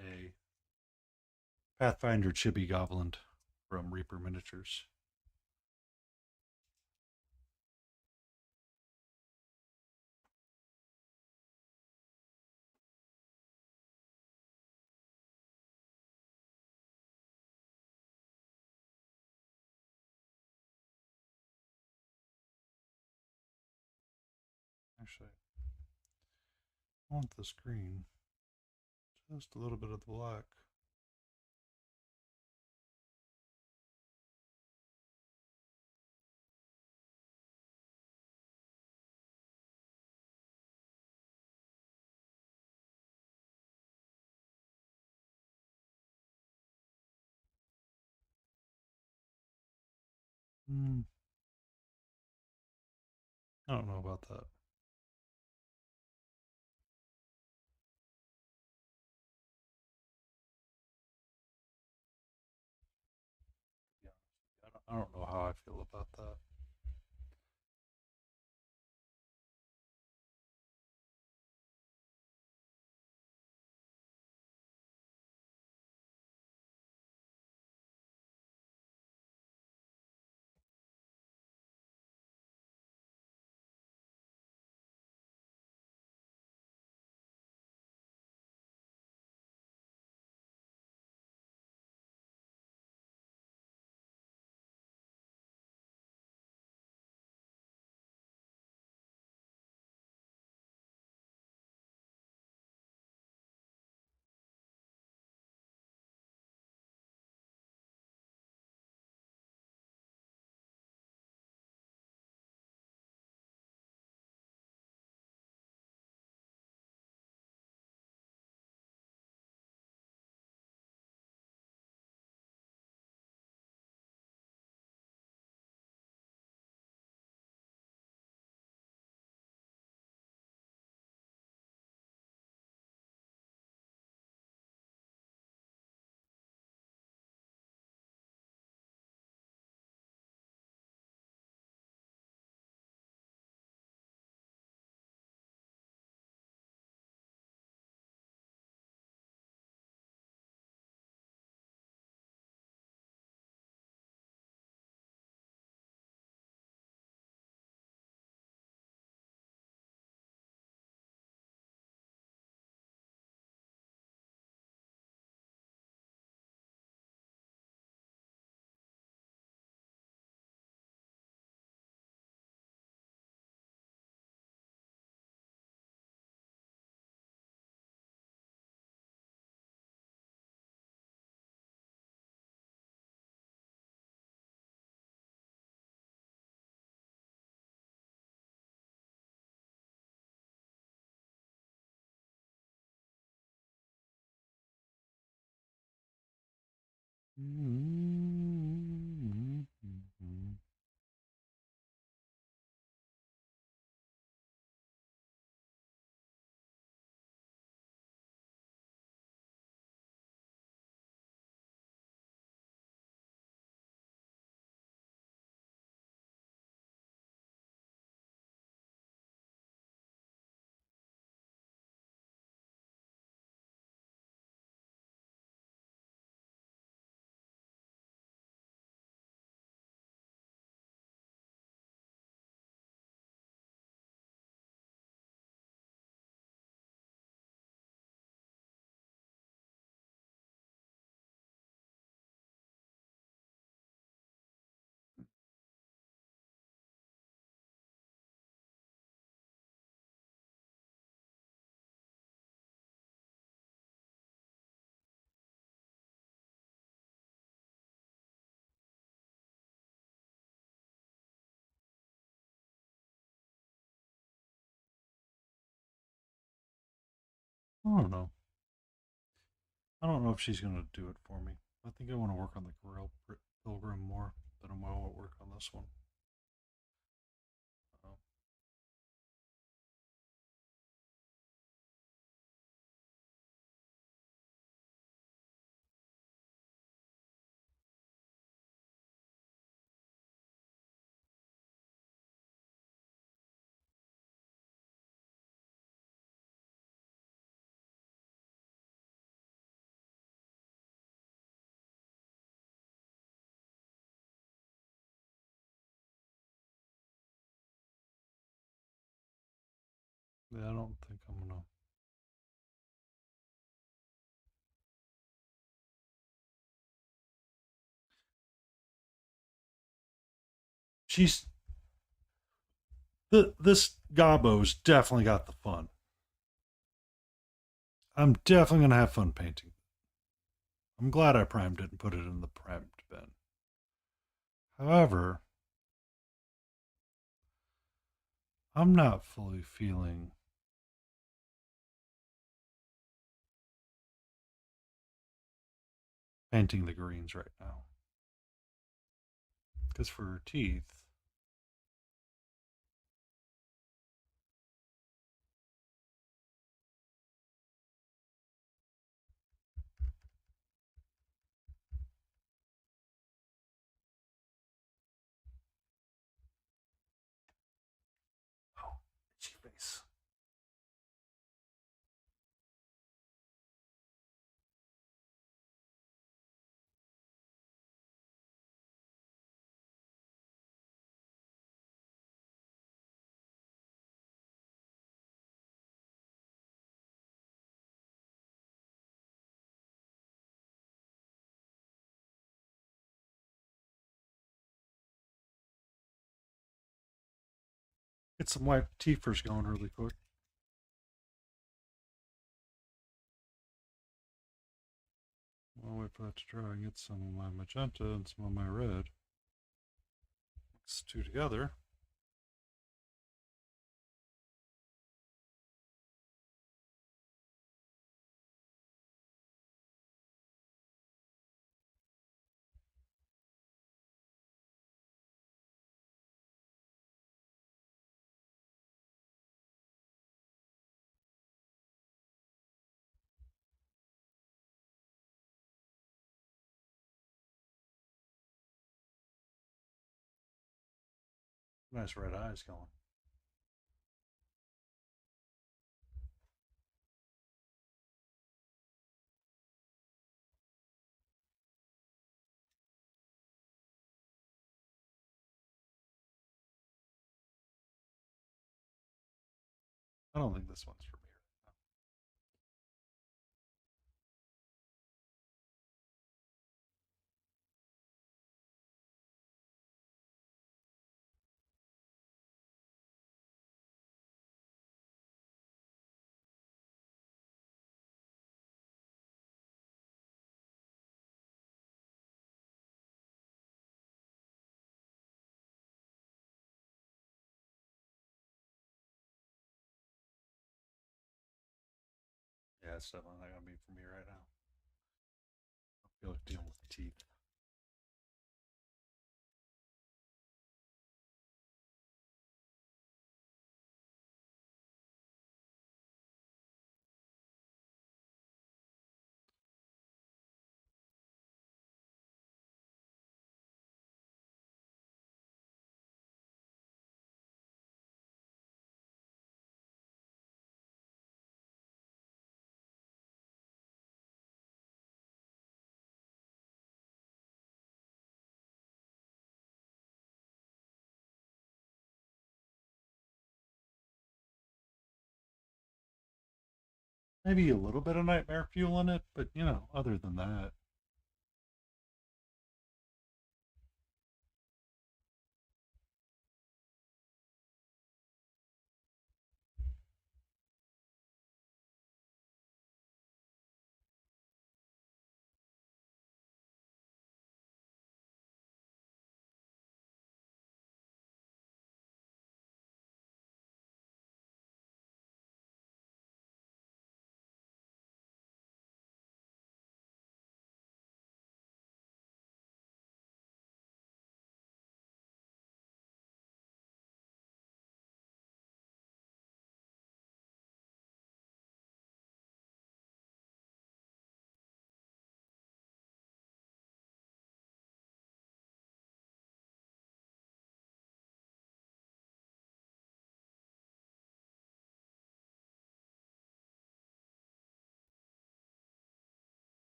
a Pathfinder Chibi Goblin from Reaper Miniatures. Actually, I want this green. Just a little bit of the black. I don't know about that. Yeah, I don't know how I feel about that. I don't know. I don't know if she's going to do it for me. I think I want to work on the Grail Pilgrim more than I want to work on this one. Uh, yeah, I don't think I'm going to. She's. This Gabo's definitely got the fun. I'm definitely going to have fun painting. I'm glad I primed it and put it in the primed bin. However, I'm not fully feeling painting the greens right now. Because for her teeth, oh, itchy face. Get some white teethers going really quick. I'll wait for that to dry and get some of my magenta and some of my red. Mix the two together. Nice red eyes going. I don't think this one's for me. Yeah, it's definitely not gonna be for me right now. I feel like dealing with the teeth. Maybe a little bit of nightmare fuel in it, but you know, other than that.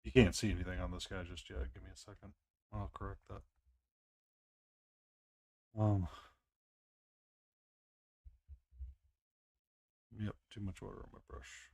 You can't see anything on this guy just yet. Give me a second. I'll correct that. Yep, too much water on my brush.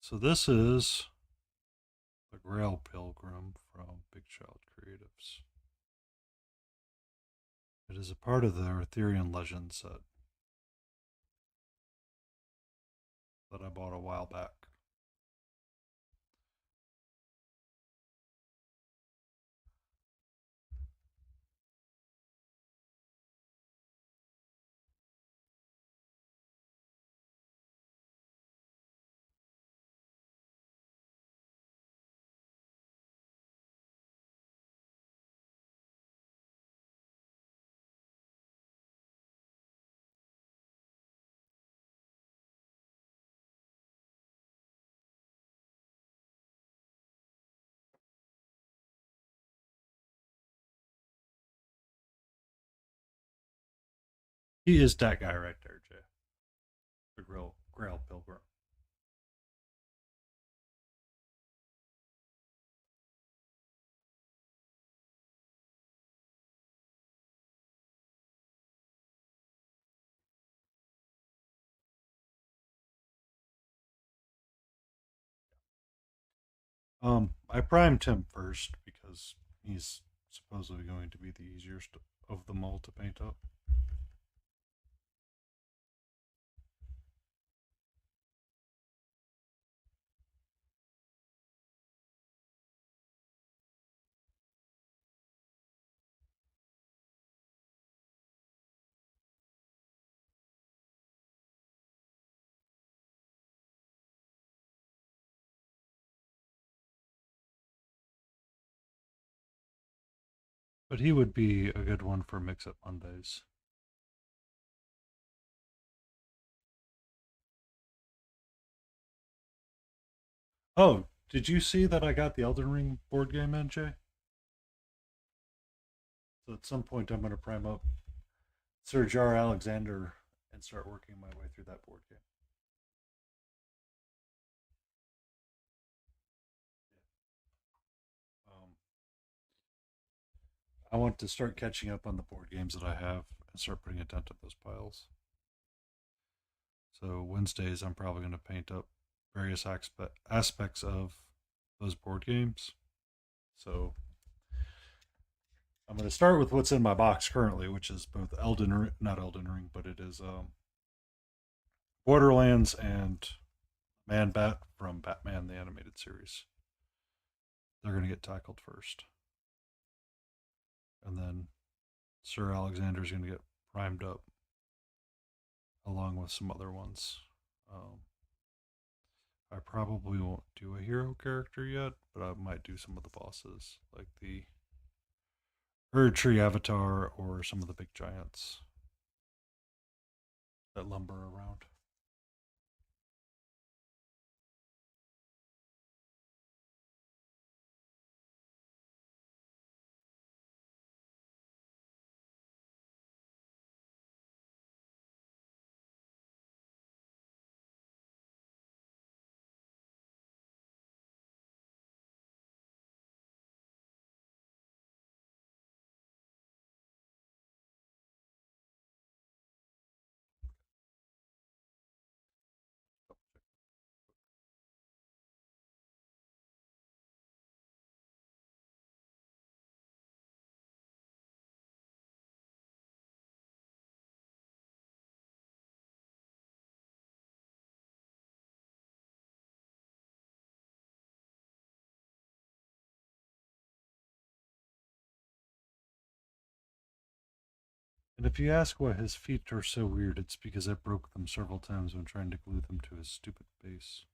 So this is the Grail Pilgrim from Big Child Creatives. It is a part of the Arthurian Legend set that I bought a while back. He is that guy right there, Jay. The Grail Pilgrim. I primed him first because he's supposedly going to be the easiest of them all to paint up. But he would be a good one for Mix Up Mondays. Oh, did you see that I got the Elden Ring board game in, Jay? So at some point I'm going to prime up Sir Jar Alexander and start working my way through that board game. I want to start catching up on the board games that I have and start putting a dent in those piles. So Wednesdays, I'm probably going to paint up various aspects of those board games. So I'm going to start with what's in my box currently, which is both not Elden Ring, but it is Borderlands and Man Bat from Batman the Animated Series. They're going to get tackled first. And then Sir Alexander's going to get primed up along with some other ones. I probably won't do a hero character yet, but I might do some of the bosses, like the Erdtree Avatar or some of the big giants that lumber around. And if you ask why his feet are so weird, it's because I broke them several times when trying to glue them to his stupid base.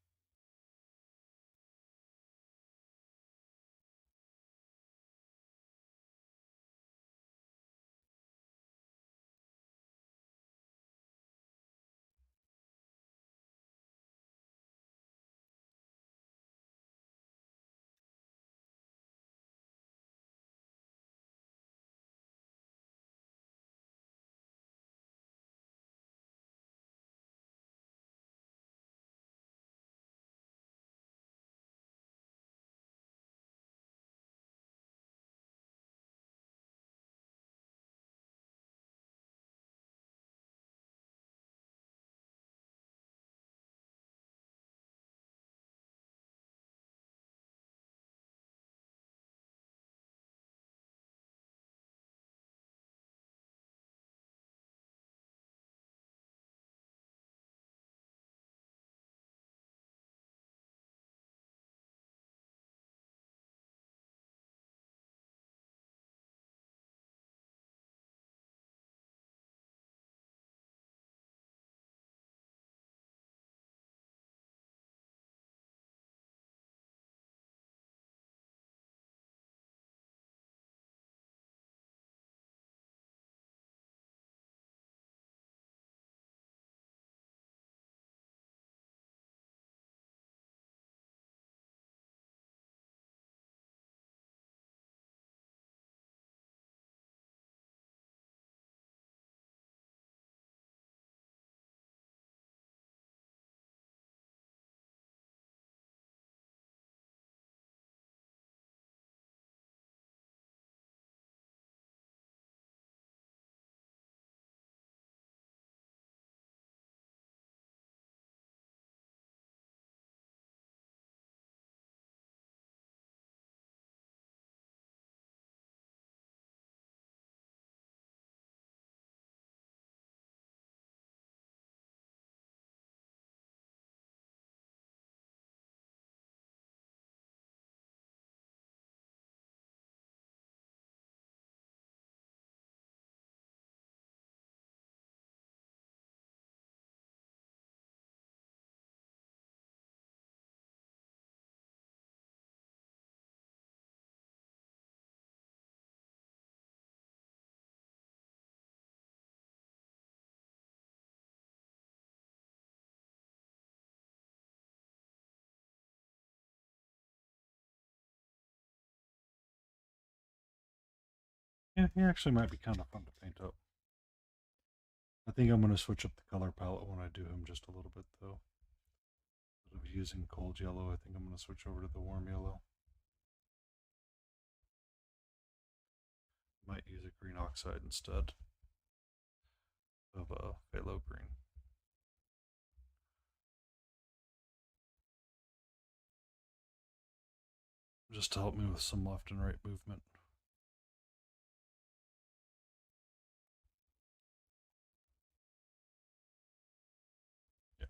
Yeah, he actually might be kind of fun to paint up. I think I'm going to switch up the color palette when I do him just a little bit, though. Instead of using cold yellow, I think I'm going to switch over to the warm yellow. Might use a green oxide instead of a phthalo green. Just to help me with some left and right movement. Yeah.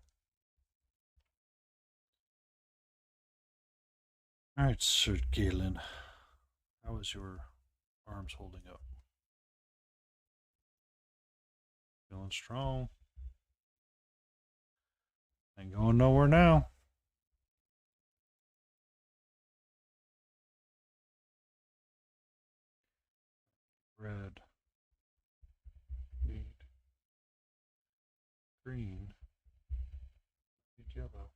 Alright, Sir Galen. How is your arms holding up? Feeling strong? Ain't going nowhere now. Red. Need green. Need yellow.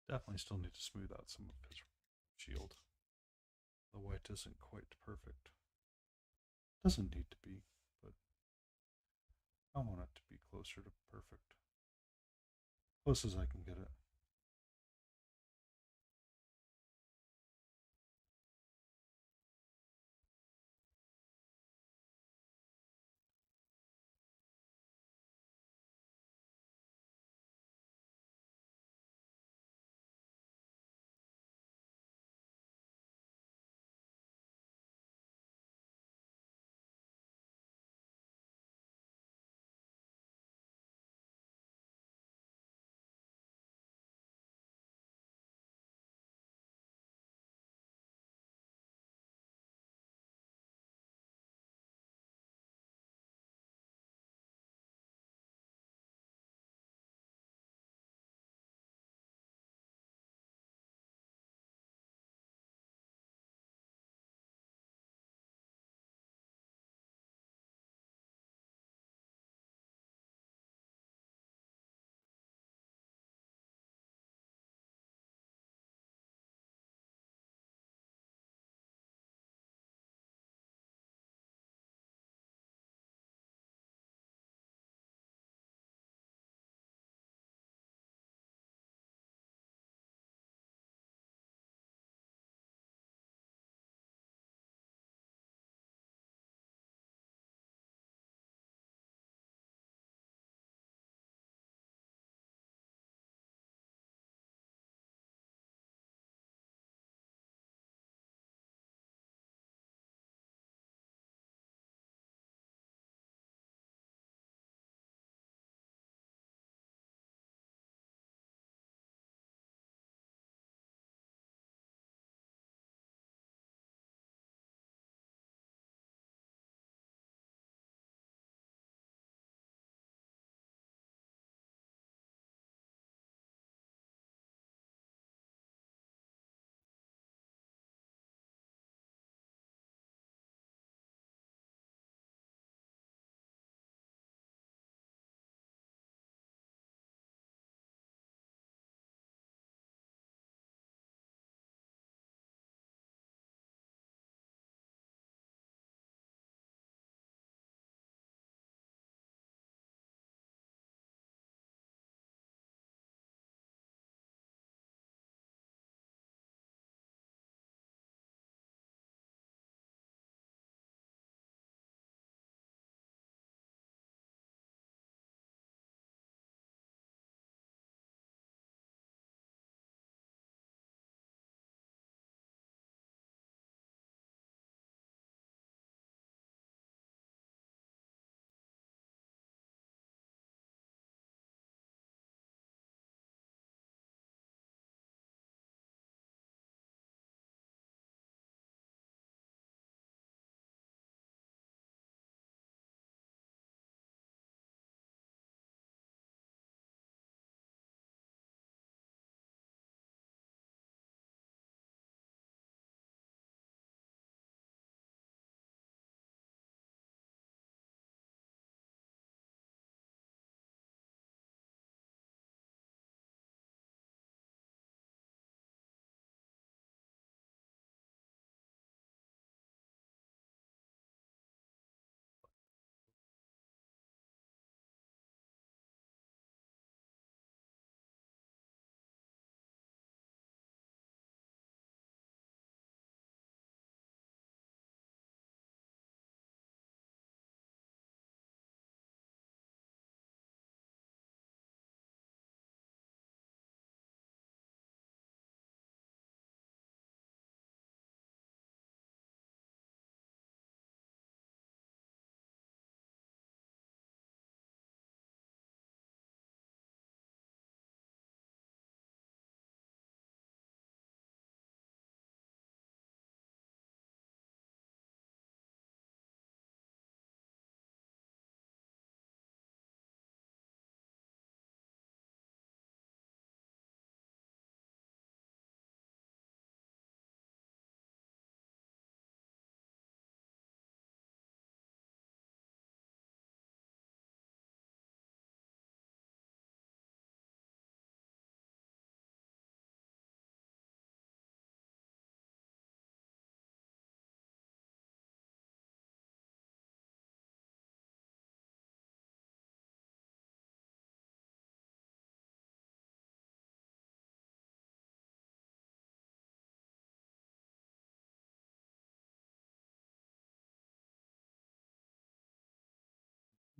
Definitely still need to smooth out some of his shield. The white isn't quite perfect. Doesn't need to be, but I want it to be closer to perfect. Close as I can get it.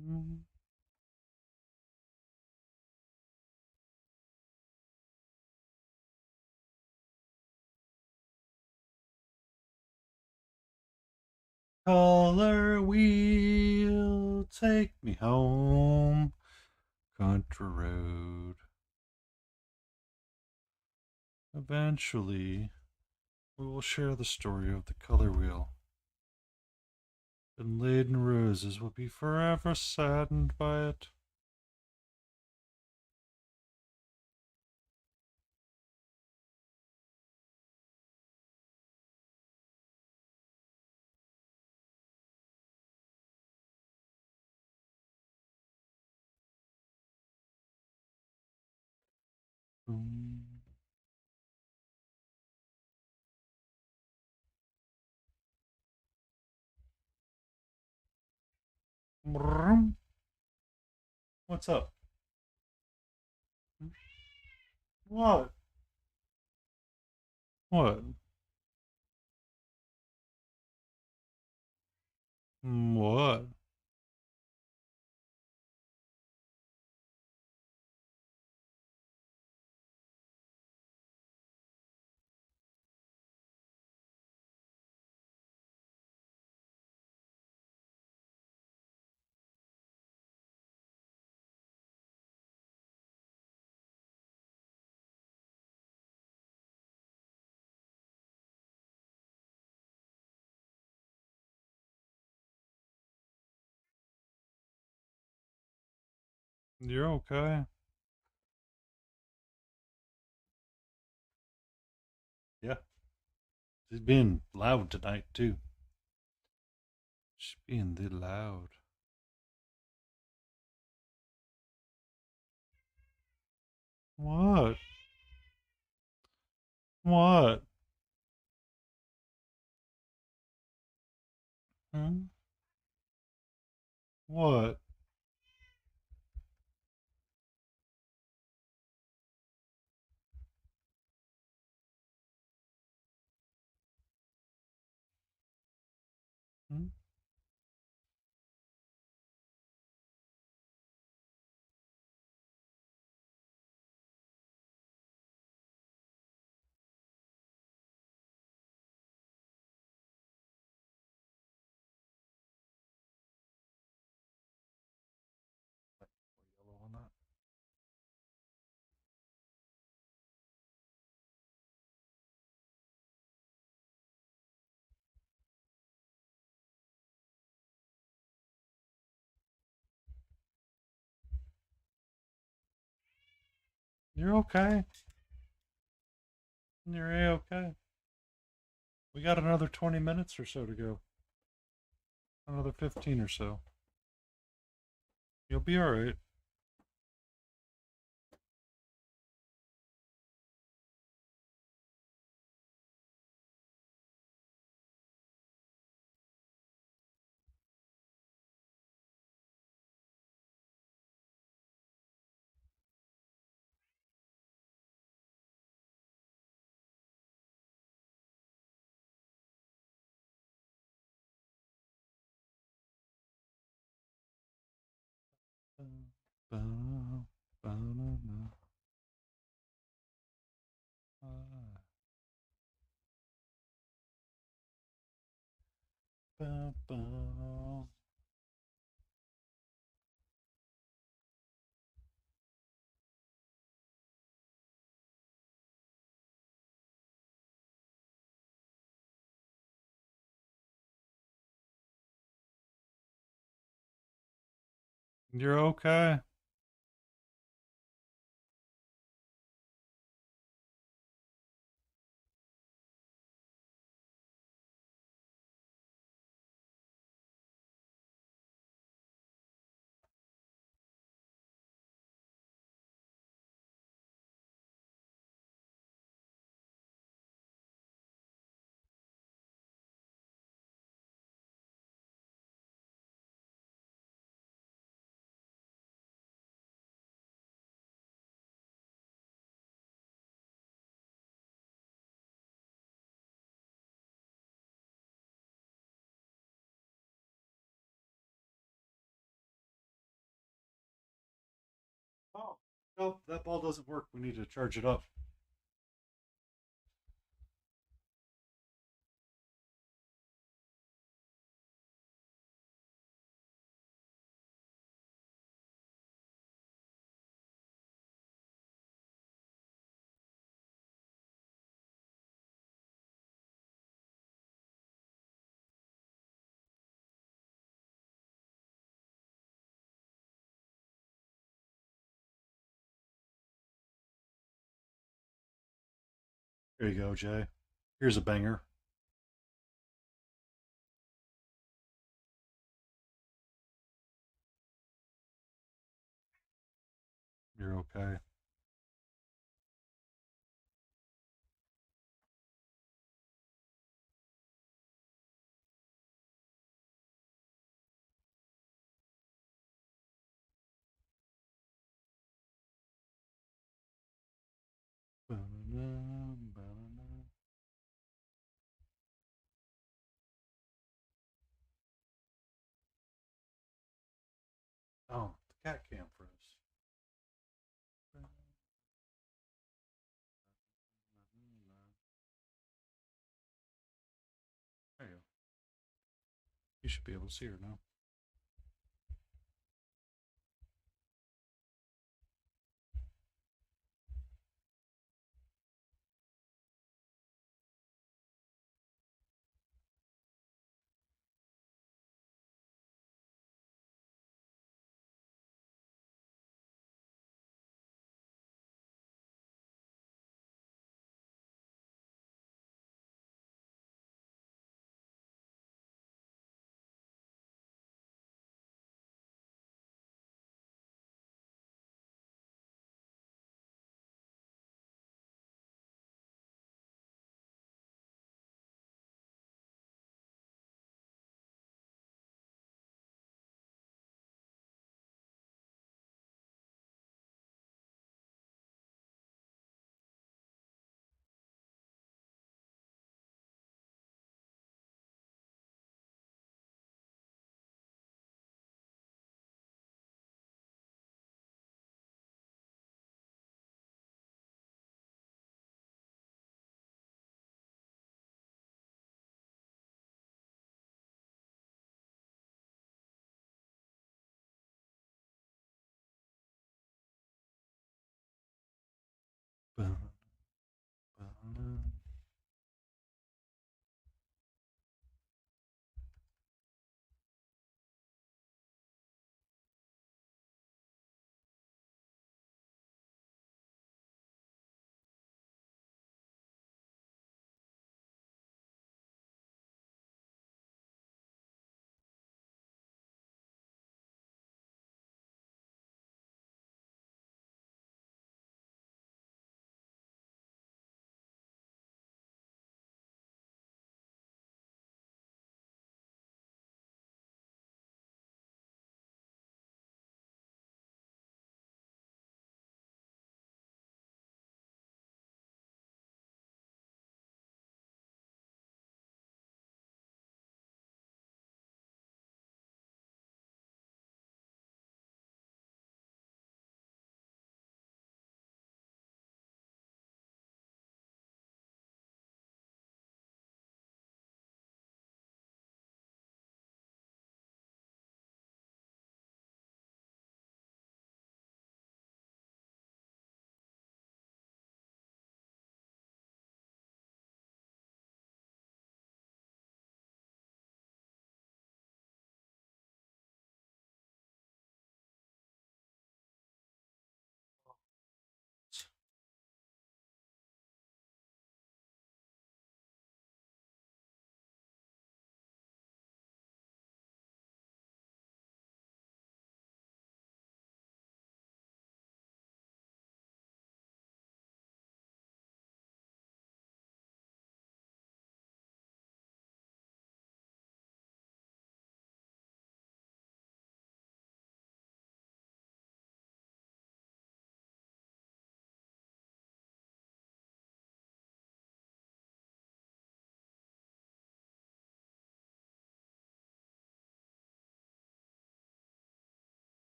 Mm. Color wheel, take me home, country road. Eventually, we will share the story of the color wheel. And laden roses will be forever saddened by it. Boom. Brum. What's up? What? What? What? You're okay. Yeah. She's being loud tonight, too. She's being the loud. What? What? Hmm? What? Hmm? Yellow on that. You're okay. You're A-okay. We got another 20 minutes or so to go. Another 15 or so. You'll be alright. You're okay. Oh, nope, that ball doesn't work. We need to charge it up. Here you go, Jay. Here's a banger. You're okay. Ba-na-na, ba-na-na. Oh, the cat cam froze. There you go. You should be able to see her now.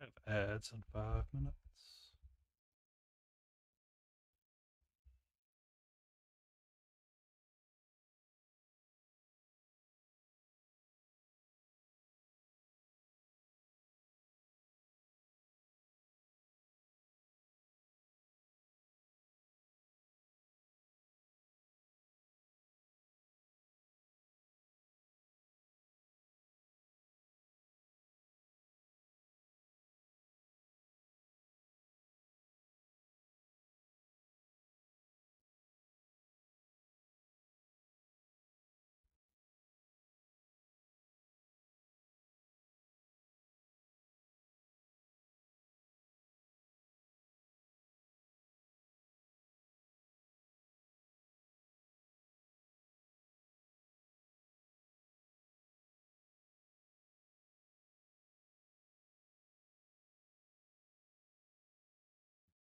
Have ads in 5 minutes.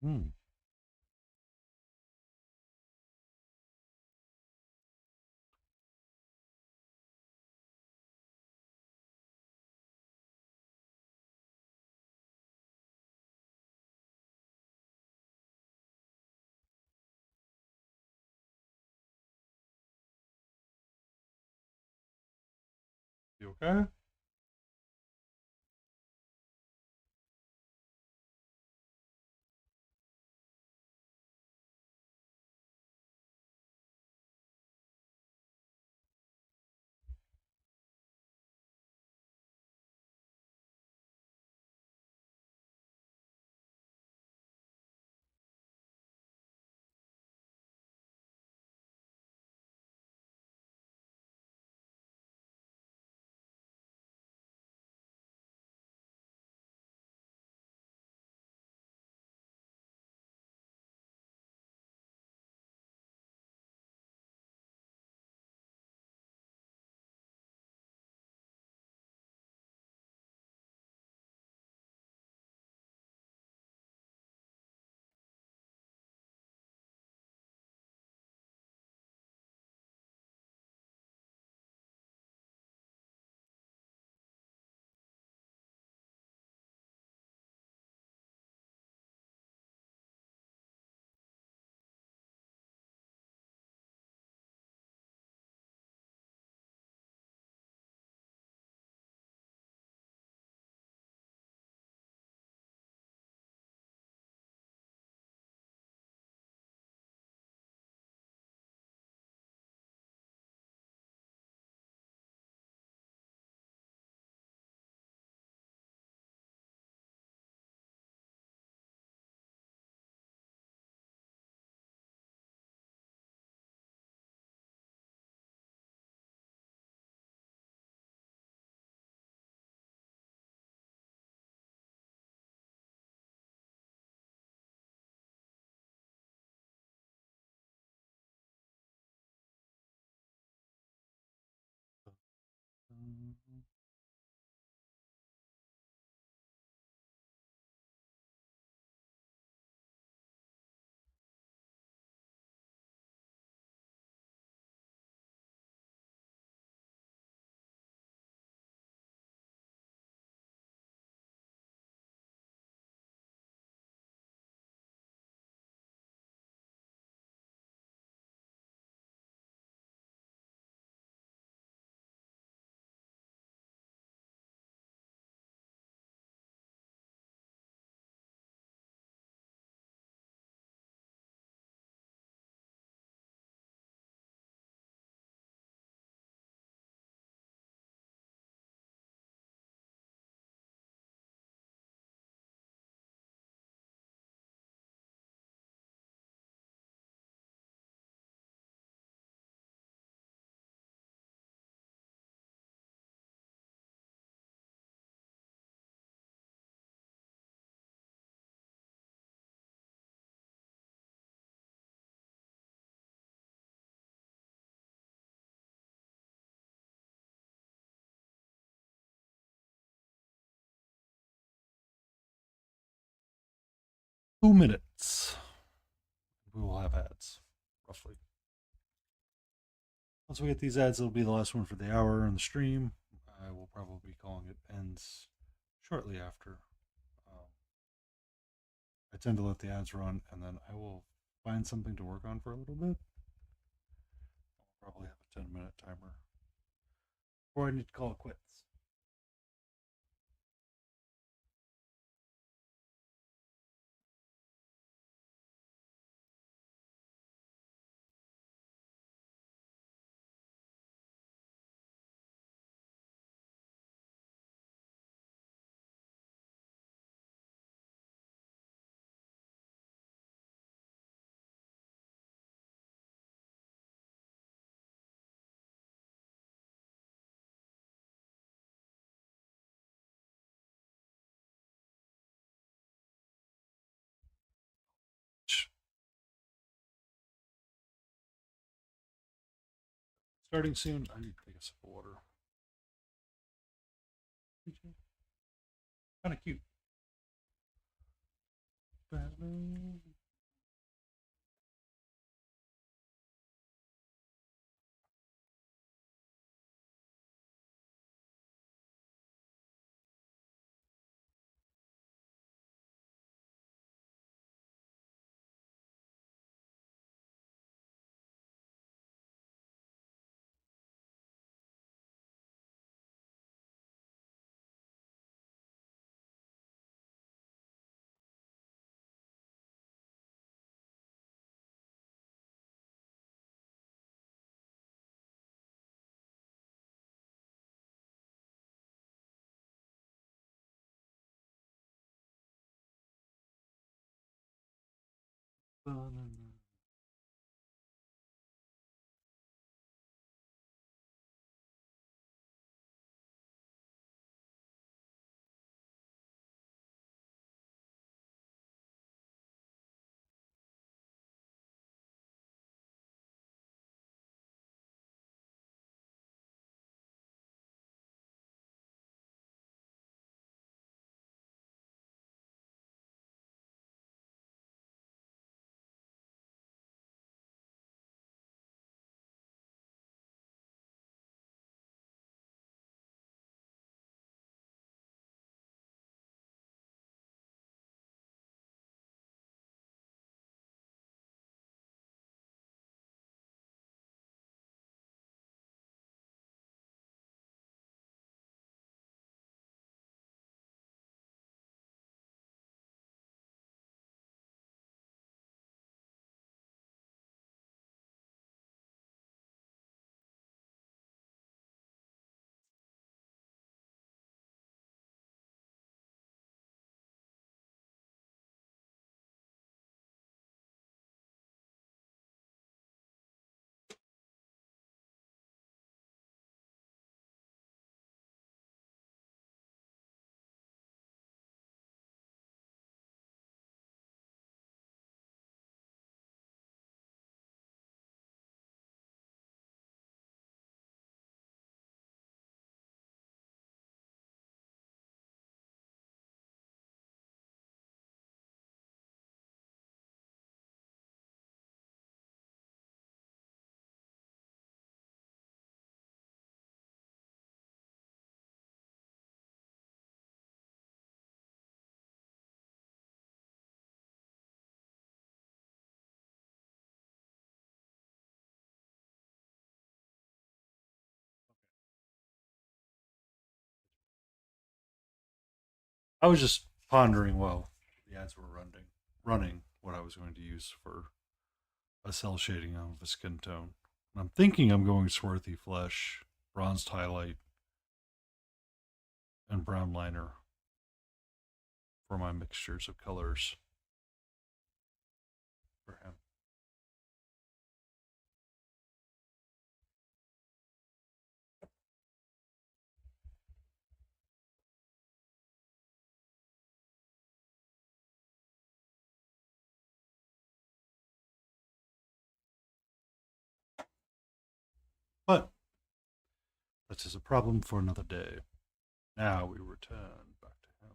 Hmm. You okay? Mm. 2 minutes. We will have ads, roughly. Once we get these ads, it'll be the last one for the hour on the stream. I will probably be calling it ends shortly after. I tend to let the ads run, and then I will find something to work on for a little bit. I'll probably have a 10-minute timer before I need to call it quits. Starting soon. I need to take a sip of water. Kind of cute. I was just pondering while the ads were running what I was going to use for a cell shading of a skin tone. And I'm thinking I'm going swarthy flesh, bronzed highlight, and brown liner for my mixtures of colors for him. But that is a problem for another day. Now we return back to him.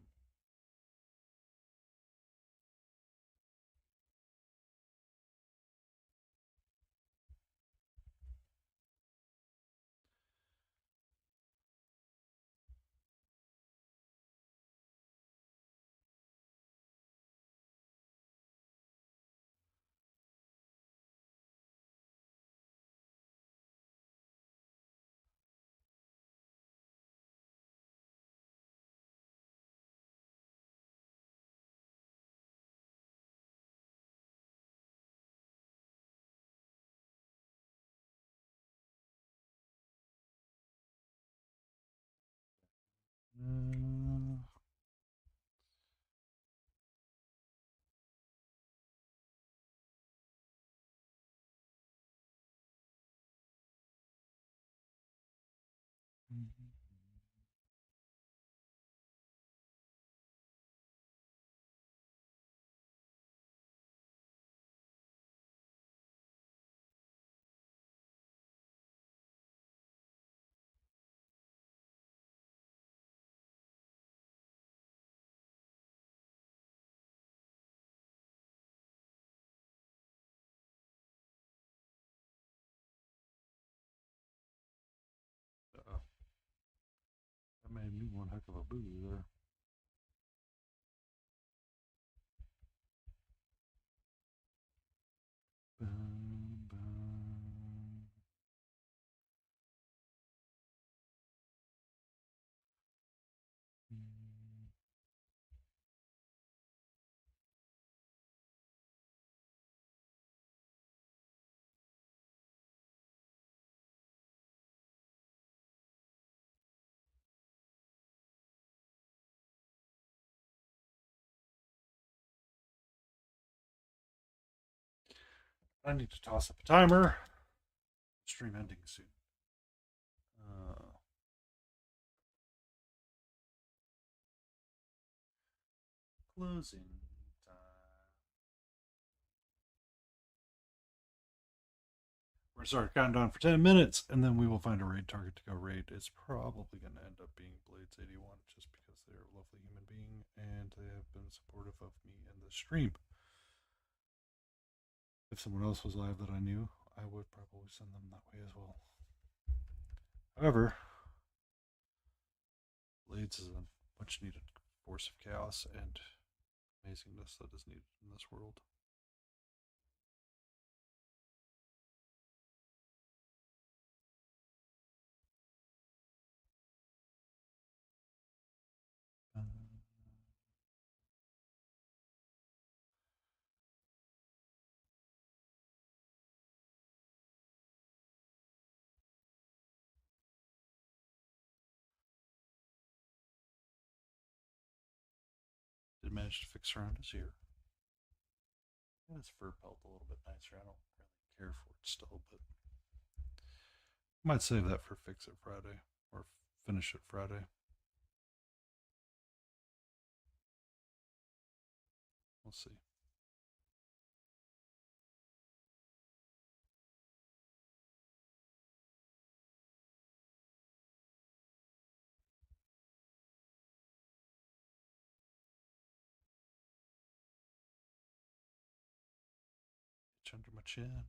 Uh, that made me one heck of a boo there. Bum, bum. I need to toss up a timer. Stream ending soon. Closing time. We're going to start counting down for 10 minutes, and then we will find a raid target to go raid. It's probably going to end up being Blades81, just because they're a lovely human being, and they have been supportive of me in the stream. If someone else was live that I knew, I would probably send them that way as well. However, Blades is a much needed force of chaos and amazingness that is needed in this world. Did manage to fix around his ear. And his fur pelt a little bit nicer. I don't really care for it still, but I might save that for Fix It Friday or Finish It Friday. We'll see. Itch under my chin.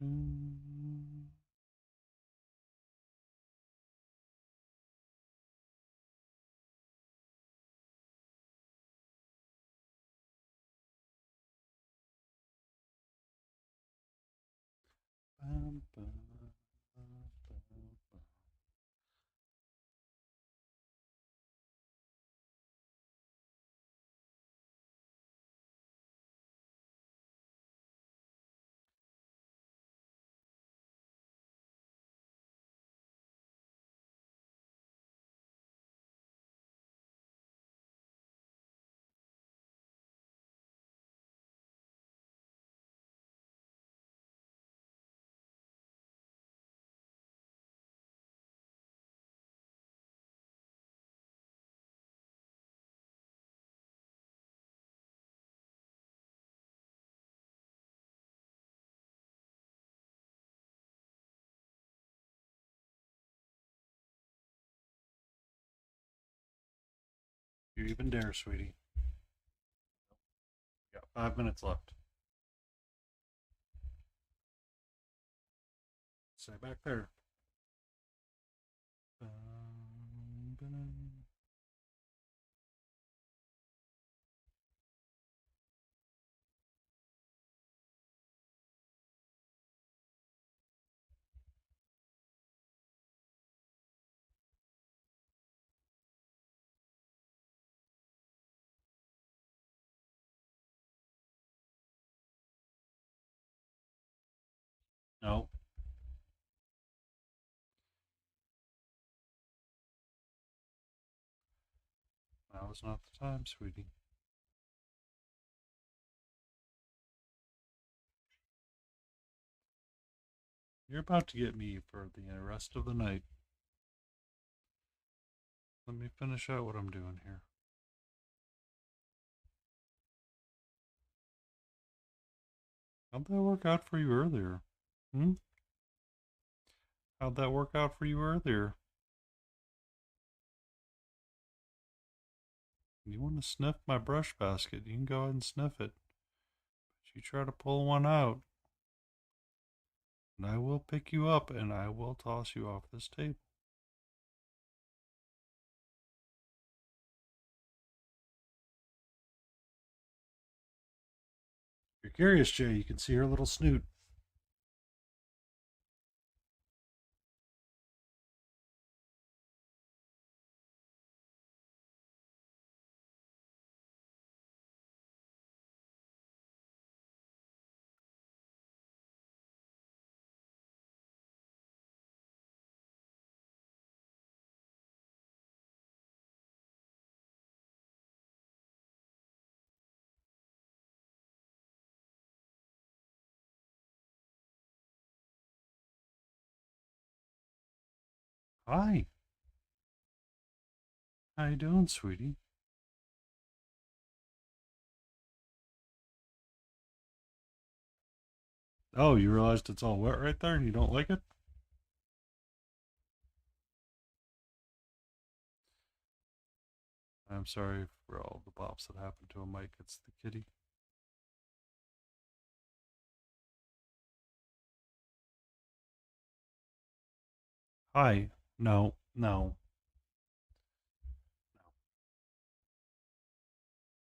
You even dare, sweetie. Got 5 minutes left. Stay back there. No. Now is not the time, sweetie. You're about to get me for the rest of the night. Let me finish out what I'm doing here. How'd that work out for you earlier? Hmm? How'd that work out for you earlier? You want to sniff my brush basket, you can go ahead and sniff it. But you try to pull one out, and I will pick you up and I will toss you off this table. If you're curious, Jay, you can see her little snoot. Hi. How you doing, sweetie? Oh, you realized it's all wet right there and you don't like it? I'm sorry for all the bops that happened to him, Mike. It's the kitty. Hi. No, no.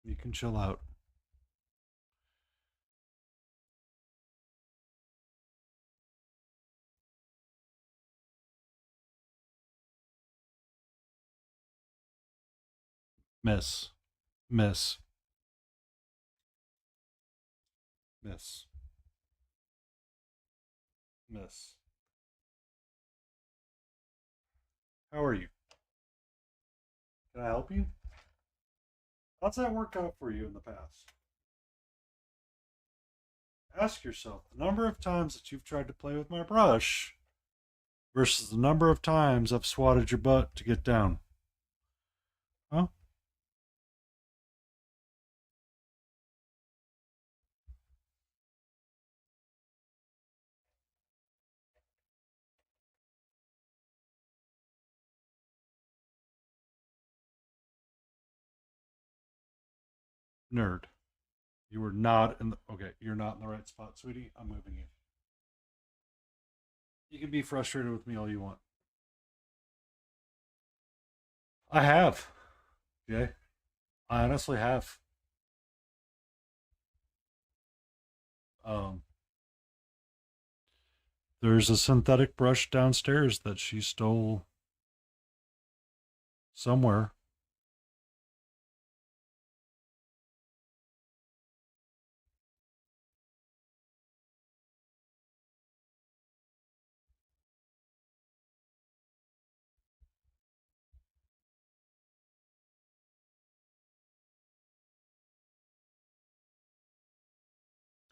You can chill out. Miss. Miss. Miss. Miss. How are you? Can I help you? How's that work out for you in the past? Ask yourself the number of times that you've tried to play with my brush versus the number of times I've swatted your butt to get down. Huh? Nerd. You were not in the. Okay, you're not in the right spot, sweetie. I'm moving you. You can be frustrated with me all you want. I have, Jay. I honestly have. Um, there's a synthetic brush downstairs that she stole somewhere.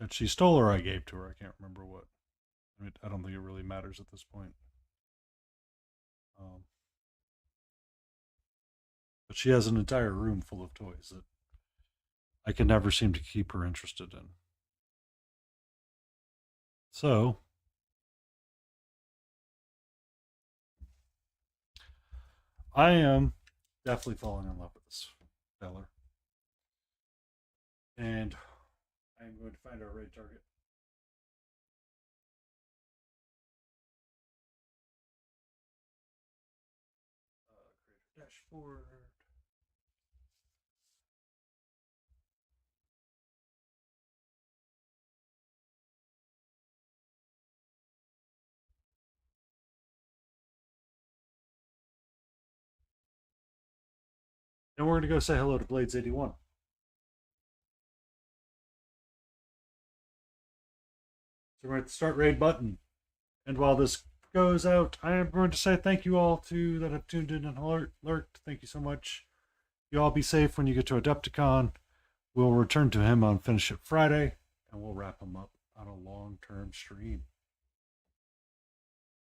That she stole or I gave to her. I can't remember what. I mean, I don't think it really matters at this point. Um, but she has an entire room full of toys that I can never seem to keep her interested in. So, I am definitely falling in love with this fella. And I'm going to find our raid target. Creator dashboard. And we're going to go say hello to Blades81. So we're at the start raid button. And while this goes out, I am going to say thank you all to that have tuned in and lurked. Thank you so much. You all be safe when you get to Adepticon. We'll return to him on Finish It Friday, and we'll wrap him up on a long-term stream.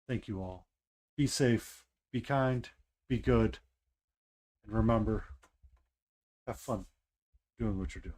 Thank you all. Be safe, be kind, be good, and remember, have fun doing what you're doing.